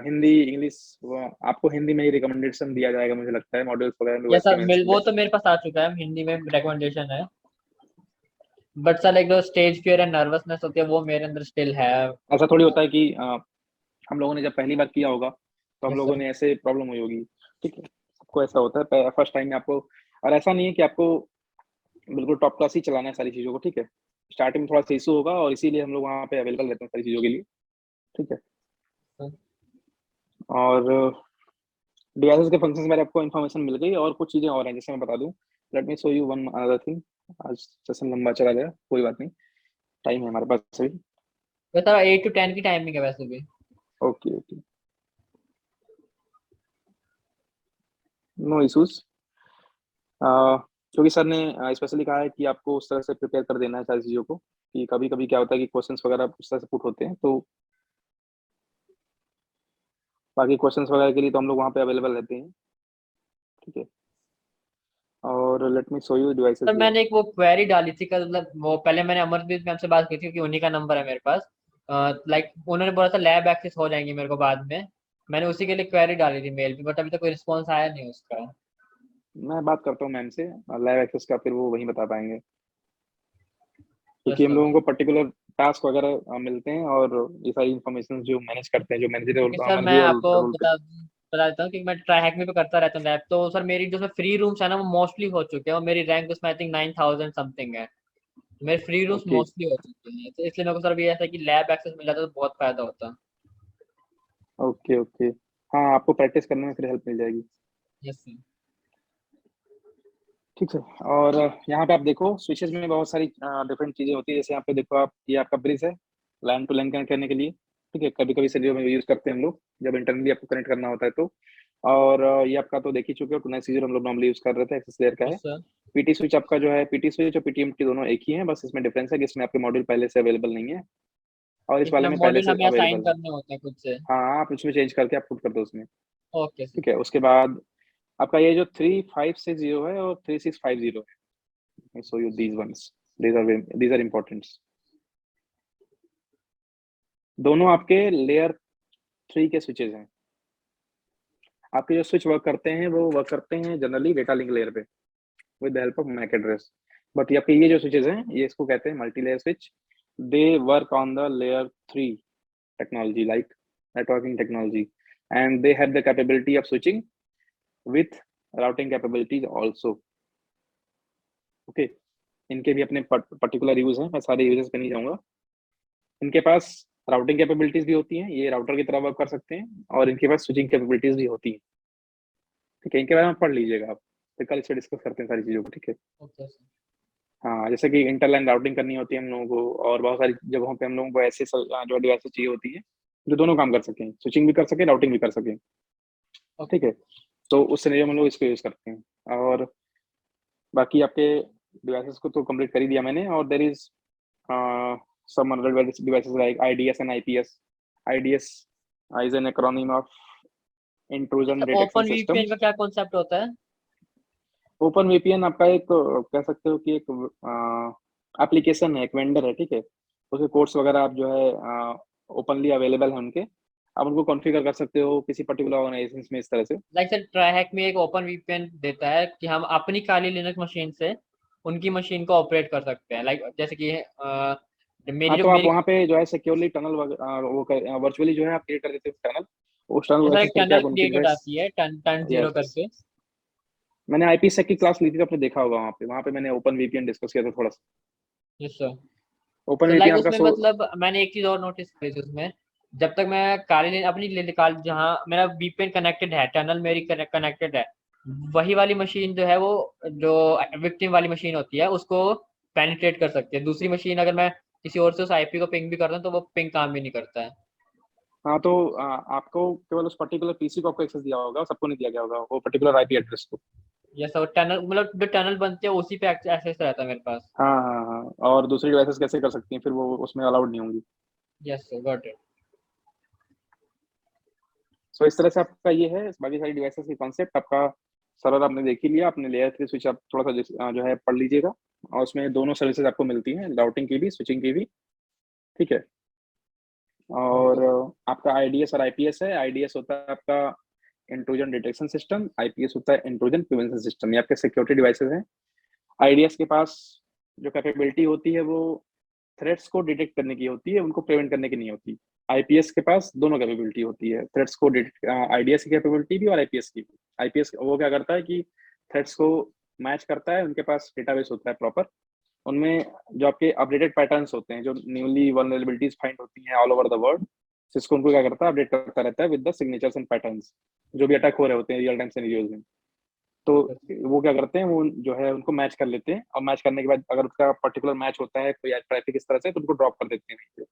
हिंदी इंग्लिश, आपको हिंदी में ही रिकमेंडेशन दिया जाएगा मुझे लगता है, मॉड्यूल्स वगैरह में यस वैसे सर, ही मेंशन वो है। तो मेरे पास आ चुका है, हिंदी में रिकमेंडेशन है। बट सर लाइक जो स्टेज फियर एंड नर्वसनेस होती है वो मेरे अंदर स्टिल है। ऐसा थोड़ी होता है कि हम लोगों ने जब पहली बार किया होगा तो हम यस लोगों सर। ने ऐसे प्रॉब्लम हुई होगी, ठीक है, सबको ऐसा होता है फर्स्ट टाइम में आपको। और ऐसा नहीं है कि आपको बिल्कुल टॉप क्लास ही चलाना है सारी चीज़ों को, ठीक है, स्टार्टिंग में थोड़ा सा इशू होगा और इसीलिए हम लोग वहाँ पे अवेलेबल रहते हैं सारी चीज़ों के लिए, ठीक है। और डीएसएस के फंक्शंस में आपको इन्फॉर्मेशन मिल गई, और कुछ चीज़ें और हैं जैसे मैं बता दूं। Late me show you one another thing. आज सेशन लंबा चला गया, कोई बात नहीं, टाइम है हमारे पास अभी। तो सर 8 to 10 की टाइमिंग है वैसे भी। Okay okay, no issues. क्योंकि सर ने स्पेशली कहा है कि आपको उस तरह से प्रिपेयर कर देना है सारी चीज़ों को, कि कभी कभी क्या होता है कि क्वेश्चंस वगैरह उस तरह से पुट होते हैं, तो बाकी क्वेश्चंस वगैरह के लिए तो हम लोग वहाँ पे अवेलेबल रहते हैं, ठीक है। और late me show you devices sir here. मैंने एक वो क्वेरी डाली थी कल, मतलब वो पहले मैंने अमरदीप मैम से बात की थी क्योंकि उन्हीं का नंबर है मेरे पास। लाइक उन्होंने बोला था लैब एक्सेस हो जाएंगी मेरे को बाद में। मैंने उसी के लिए क्वेरी डाली थी मेल पे, बट अभी तक कोई रिस्पॉन्स आया नहीं उसका। मैं बात करता हूँ मैम से लाइव एक्सेस का, फिर वो वहीं बता पाएंगे, क्योंकि यस हम सर। लोगों को पर्टिकुलर टास्क वगैरह मिलते हैं, और ये सारी इन्फॉर्मेशन जो मैनेज करते हैं, जो क्योंकि सर मैं मैनेजर आपको रोल पे। बता देता हूँ कि मैं ट्राई हैक में पे करता रहता हूँ लैब, तो सर मेरी जो फ्री रूम्स है ना वो मोस्टली हो चुके हैं, और मेरी रैंक उसमें आई थिंक 9,000 समथिंग है। मेरे फ्री रूम्स ओके मोस्टली हो चुके हैं, तो इसलिए मेरे को सर भी ऐसा है कि लैब एक्सेस मिल जाता तो बहुत फायदा होता। ओके ओके, हाँ आपको प्रैक्टिस करने में फिर हेल्प मिल जाएगी, यस सर। ठीक है। और यहाँ पे आप देखो स्विचेस में बहुत सारी डिफरेंट चीज़ें होती है, जैसे यहाँ पे देखो आप, ये आपका ब्रिज है लैन टू लैन कनेक्ट करने के लिए, ठीक है, कभी कभी सीरियो में यूज़ करते हैं हम लोग जब इंटरनली आपको कनेक्ट करना होता है तो। और ये आपका तो देख ही चुके हो, 290 हम लोग नॉर्मली यूज़ कर रहे थे, एक्सेस लेयर का है। Yes sir. पीटी स्विच आपका जो है, पीटी स्विच और पीटीएमटी दोनों एक ही है, बस इसमें डिफरेंस है कि इसमें आपके मॉड्यूल पहले से अवेलेबल नहीं है और इस वाले मतलब में पहले मॉड्यूल से हमें असाइन अवेलेबल है। करने होते हैं खुद से। हाँ, आप इसमें चेंज करके आप पुट कर दो उसमें, ओके सर। ठीक है। उसके बाद आपका ये जो 3560 है और 3650 है, so you these ones, these are important. दोनों आपके लेयर 3 के स्विचेज हैं। आपके जो स्विच वर्क करते हैं वो वर्क करते हैं जनरली डेटा लिंक लेयर पे with the help of MAC address. But आपके ये जो स्विचेज हैं ये इसको कहते हैं multi layer switch. They work on the layer 3 technology like networking technology, and they have the capability of switching with routing capabilities also, okay। इनके भी अपने पर्टिकुलर यूज हैं, मैं सारे यूजेस पे नहीं जाऊंगा। इनके पास राउटिंग कैपेबिलिटीज भी होती हैं, ये राउटर की तरह वर्क कर सकते हैं, और इनके पास स्विचिंग कैपेबिलिटीज भी होती हैं, ठीक है। इनके बारे में पढ़ लीजिएगा आप, फिर कल इसे डिस्कस करते हैं सारी चीज़ों को, ठीक है। Okay sir. हाँ, जैसे कि इंटरलाइन राउटिंग करनी होती है हम लोगों को, और बहुत सारी जगहों पे हम लोगों को ऐसे जो डिवाइसेस चाहिए होती है जो दोनों काम कर सकें, स्विचिंग भी कर सकें, राउटिंग भी कर सकें, ठीक है। तो उस सिनेरियो में हम लोग इसको यूज़ करते हैं। और बाकी आपके डिवाइसेस को तो कंप्लीट कर ही दिया मैंने, और there is some other devices like IDS and IPS. IDS is an acronym of Intrusion sir Detection open VPN का Systems. क्या कॉन्सेप्ट होता है? ओपन VPN आपका एक कह सकते हो कि एक एप्लीकेशन है, एक वेंडर है, ठीक है। उसके कोड्स वगैरह आप जो है ओपनली अवेलेबल है उनके, आप उनको कॉन्फ़िगर कर सकते हो किसी पर्टिकुलर ऑर्गेनाइजेशन में इस तरह से। लाइक सर ट्राईहैक में एक ओपन वीपीएन देता है कि हम अपनी काली लिनक्स मशीन से उनकी मशीन को ऑपरेट कर सकते हैं, लाइक जैसे कि मेरी हाँ, जो तो आप मेरी वहाँ पे जो है सिक्योरली टनल वो वर्चुअली जो है आप क्रिएट कर देते हो टनल, उस टनल को सर एक्सेस एक करके टनल आप उनकी जो क्रिएटेड है। आती है टन टन जीरो यस, करके। मैंने IPsec की क्लास ली थी तो आपने देखा होगा, वहाँ पे मैंने ओपन VPN डिस्कस किया था थोड़ा सा। Yes sir. ओपन तो VPN लाइक आपका उसमें मतलब मैंने एक चीज और नोटिस करी थी उसमें, जब तक मैं अपनी निकाल जहाँ मेरा वीपीएन कनेक्टेड है, टनल मेरी कनेक्टेड है, वही वाली मशीन जो है वो जो विक्टिम वाली मशीन होती है उसको पेनिट्रेट कर सकती है। दूसरी मशीन अगर मैं किसी और से उस आईपी को पिंग भी करता हूँ तो वो पिंग काम भी नहीं करता है। हाँ तो आपको केवल उस पर्टिकुलर पीसी को आपको एक्सेस दिया होगा, सबको नहीं दिया गया होगा वो पर्टिकुलर आईपी एड्रेस को। यस, और टनल मतलब जो टनल बनते हैं उसी पे एक्सेस रहता है मेरे पास। हाँ हाँ हाँ, और दूसरी डिवाइसेस कैसे कर सकती हैं फिर, वो उसमें अलाउड नहीं होंगी। Yes sir, got it. So इस तरह से आपका ये है, बाकी सारी डिवाइसेस की कॉन्सेप्ट आपका सरल आपने देख ही लिया। आपने लेयर 3 स्विच आप थोड़ा सा जो है पढ़ लीजिएगा, और उसमें दोनों सर्विसेज आपको मिलती हैं, राउटिंग की भी स्विचिंग की भी। ठीक है। ओके। और आपका आईडीएस और आईपीएस है। आईडीएस होता है आपका इंट्रूजन डिटेक्शन सिस्टम, आईपीएस होता है इंट्रूजन प्रिवेंशन सिस्टम। ये आपके सिक्योरिटी डिवाइसेस हैं। आईडीएस के पास जो कैपेबिलिटी होती है वो थ्रेट्स को डिटेक्ट करने की होती है, उनको प्रिवेंट करने की नहीं होती। आईपीएस के पास दोनों कैपेबिलिटी होती है, थ्रेट्स को डिटेक्ट, आईडीएस की कैपेबिलिटी भी और आईपीएस की भी। आईपीएस वो क्या करता है कि थ्रेट्स को मैच करता है, उनके पास डेटाबेस होता है प्रॉपर, उनमें जो आपके अपडेटेड पैटर्न्स होते हैं, जो न्यूली वल्नरेबिलिटीज फाइंड होती हैं all over the world, Cisco उनको क्या करता है, अपडेट करता रहता है with the signatures and patterns, जो भी अटैक हो रहे होते हैं रियल टाइम सिनेरियोज में। तो ओके। वो क्या करते हैं, वो जो है उनको मैच कर लेते हैं, और मैच करने के बाद अगर उसका पर्टिकुलर मैच होता है कोई ट्रैफिक इस तरह से, तो उनको ड्रॉप कर देते हैं।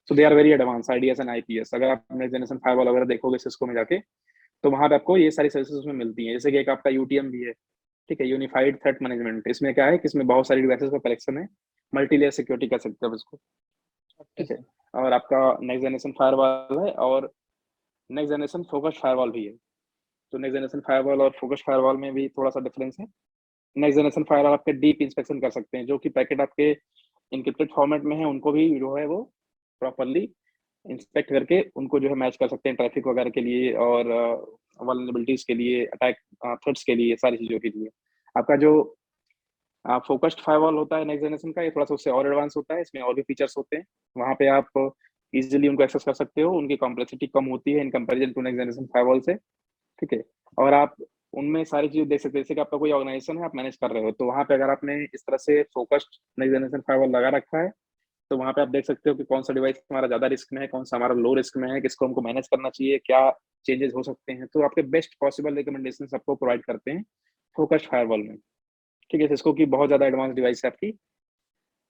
So they are very advance IDS and IPS. अगर आप नेक्स्ट जनरेशन फायरवॉल वगैरह देखोगे सिस्को में जाके, तो वहां पे आपको ये सारी सर्विसेज उसमें मिलती हैं। जैसे कि एक आपका यूटीएम भी है, ठीक है, यूनिफाइड थ्रेट मैनेजमेंट। इसमें क्या है कि इसमें बहुत सारी डिवाइसेस का कलेक्शन है, मल्टी लेयर सिक्योरिटी कर सकते हो इसको। ओके ठीक है। सर। और आपका नेक्स्ट जनरेशन फायरवॉल है, और नेक्स्ट जनरेशन फोकस फायरवॉल भी है। तो नेक्स्ट जनरेशन फायरवॉल और फोकस फायरवॉल में भी थोड़ा सा डिफरेंस है। नेक्स्ट जनरेशन फायरवॉल आपके डीप इंस्पेक्शन कर सकते हैं, जो कि पैकेट आपके इनक्रिप्टेड फॉर्मेट में है उनको भी जो है वो प्रॉपरली इंस्पेक्ट करके उनको जो है मैच कर सकते हैं ट्रैफिक वगैरह के लिए, और वल्नरेबिलिटीज के लिए, अटैक थ्रेट्स के लिए, सारी चीज़ों के लिए। आपका जो फोकस्ड फायरवॉल होता है नेक्स्ट जनरेशन का, ये थोड़ा सा उससे और एडवांस होता है, इसमें और भी फीचर्स होते हैं। वहाँ पे आप इजीली उनको एक्सेस कर सकते हो, उनकी कॉम्प्लेक्सिटी कम होती है in comparison to next generation firewall से। ठीक है। और आप उनमें सारी चीजें देख सकते हैं, जैसे कि आपका कोई ऑर्गेनाइजेशन है, आप मैनेज कर रहे हो, तो वहाँ पे अगर आपने इस तरह से फोकस्ड नेक्स्ट जनरेशन फायरवॉल लगा रखा है, तो वहाँ पे आप देख सकते हो कि कौन सा डिवाइस हमारा ज्यादा रिस्क में है, कौन सा हमारा लो रिस्क में है, किसको हमको मैनेज करना चाहिए, क्या चेंजेस हो सकते हैं। तो आपके बेस्ट पॉसिबल रिकमेंडेशन आपको प्रोवाइड करते हैं फोकस्ड फायरवॉल में। ठीक है। सिस्को की बहुत ज्यादा एडवांस डिवाइस है आपकी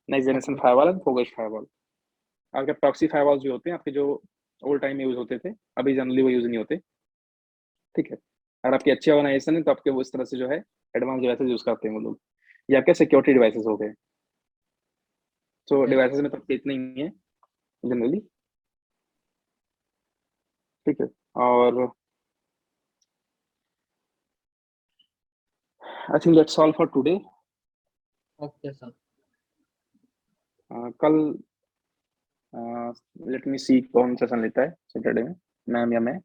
next generation okay. Firewall and focused firewall. आपके प्रॉक्सी फायरवॉल जो होते हैं आपके, जो ओल्ड टाइम में यूज होते थे, अभी जनरली वो यूज नहीं होते। ठीक है। अगर आपकी अच्छी ऑर्गेनाइजेशन है तो आपके वो इस तरह से जो है एडवांस डिवाइसेस यूज करते हैं वो लोग। ये आपके सिक्योरिटी डिवाइसेस हो गए। तो यस। डिवाइसेस में तो इतना ही है जनरली। ठीक है। और I think that's all for today. Okay sir. कल लेट मी सी कौन सेशन लेता है सैटरडे में, मैम या मैं।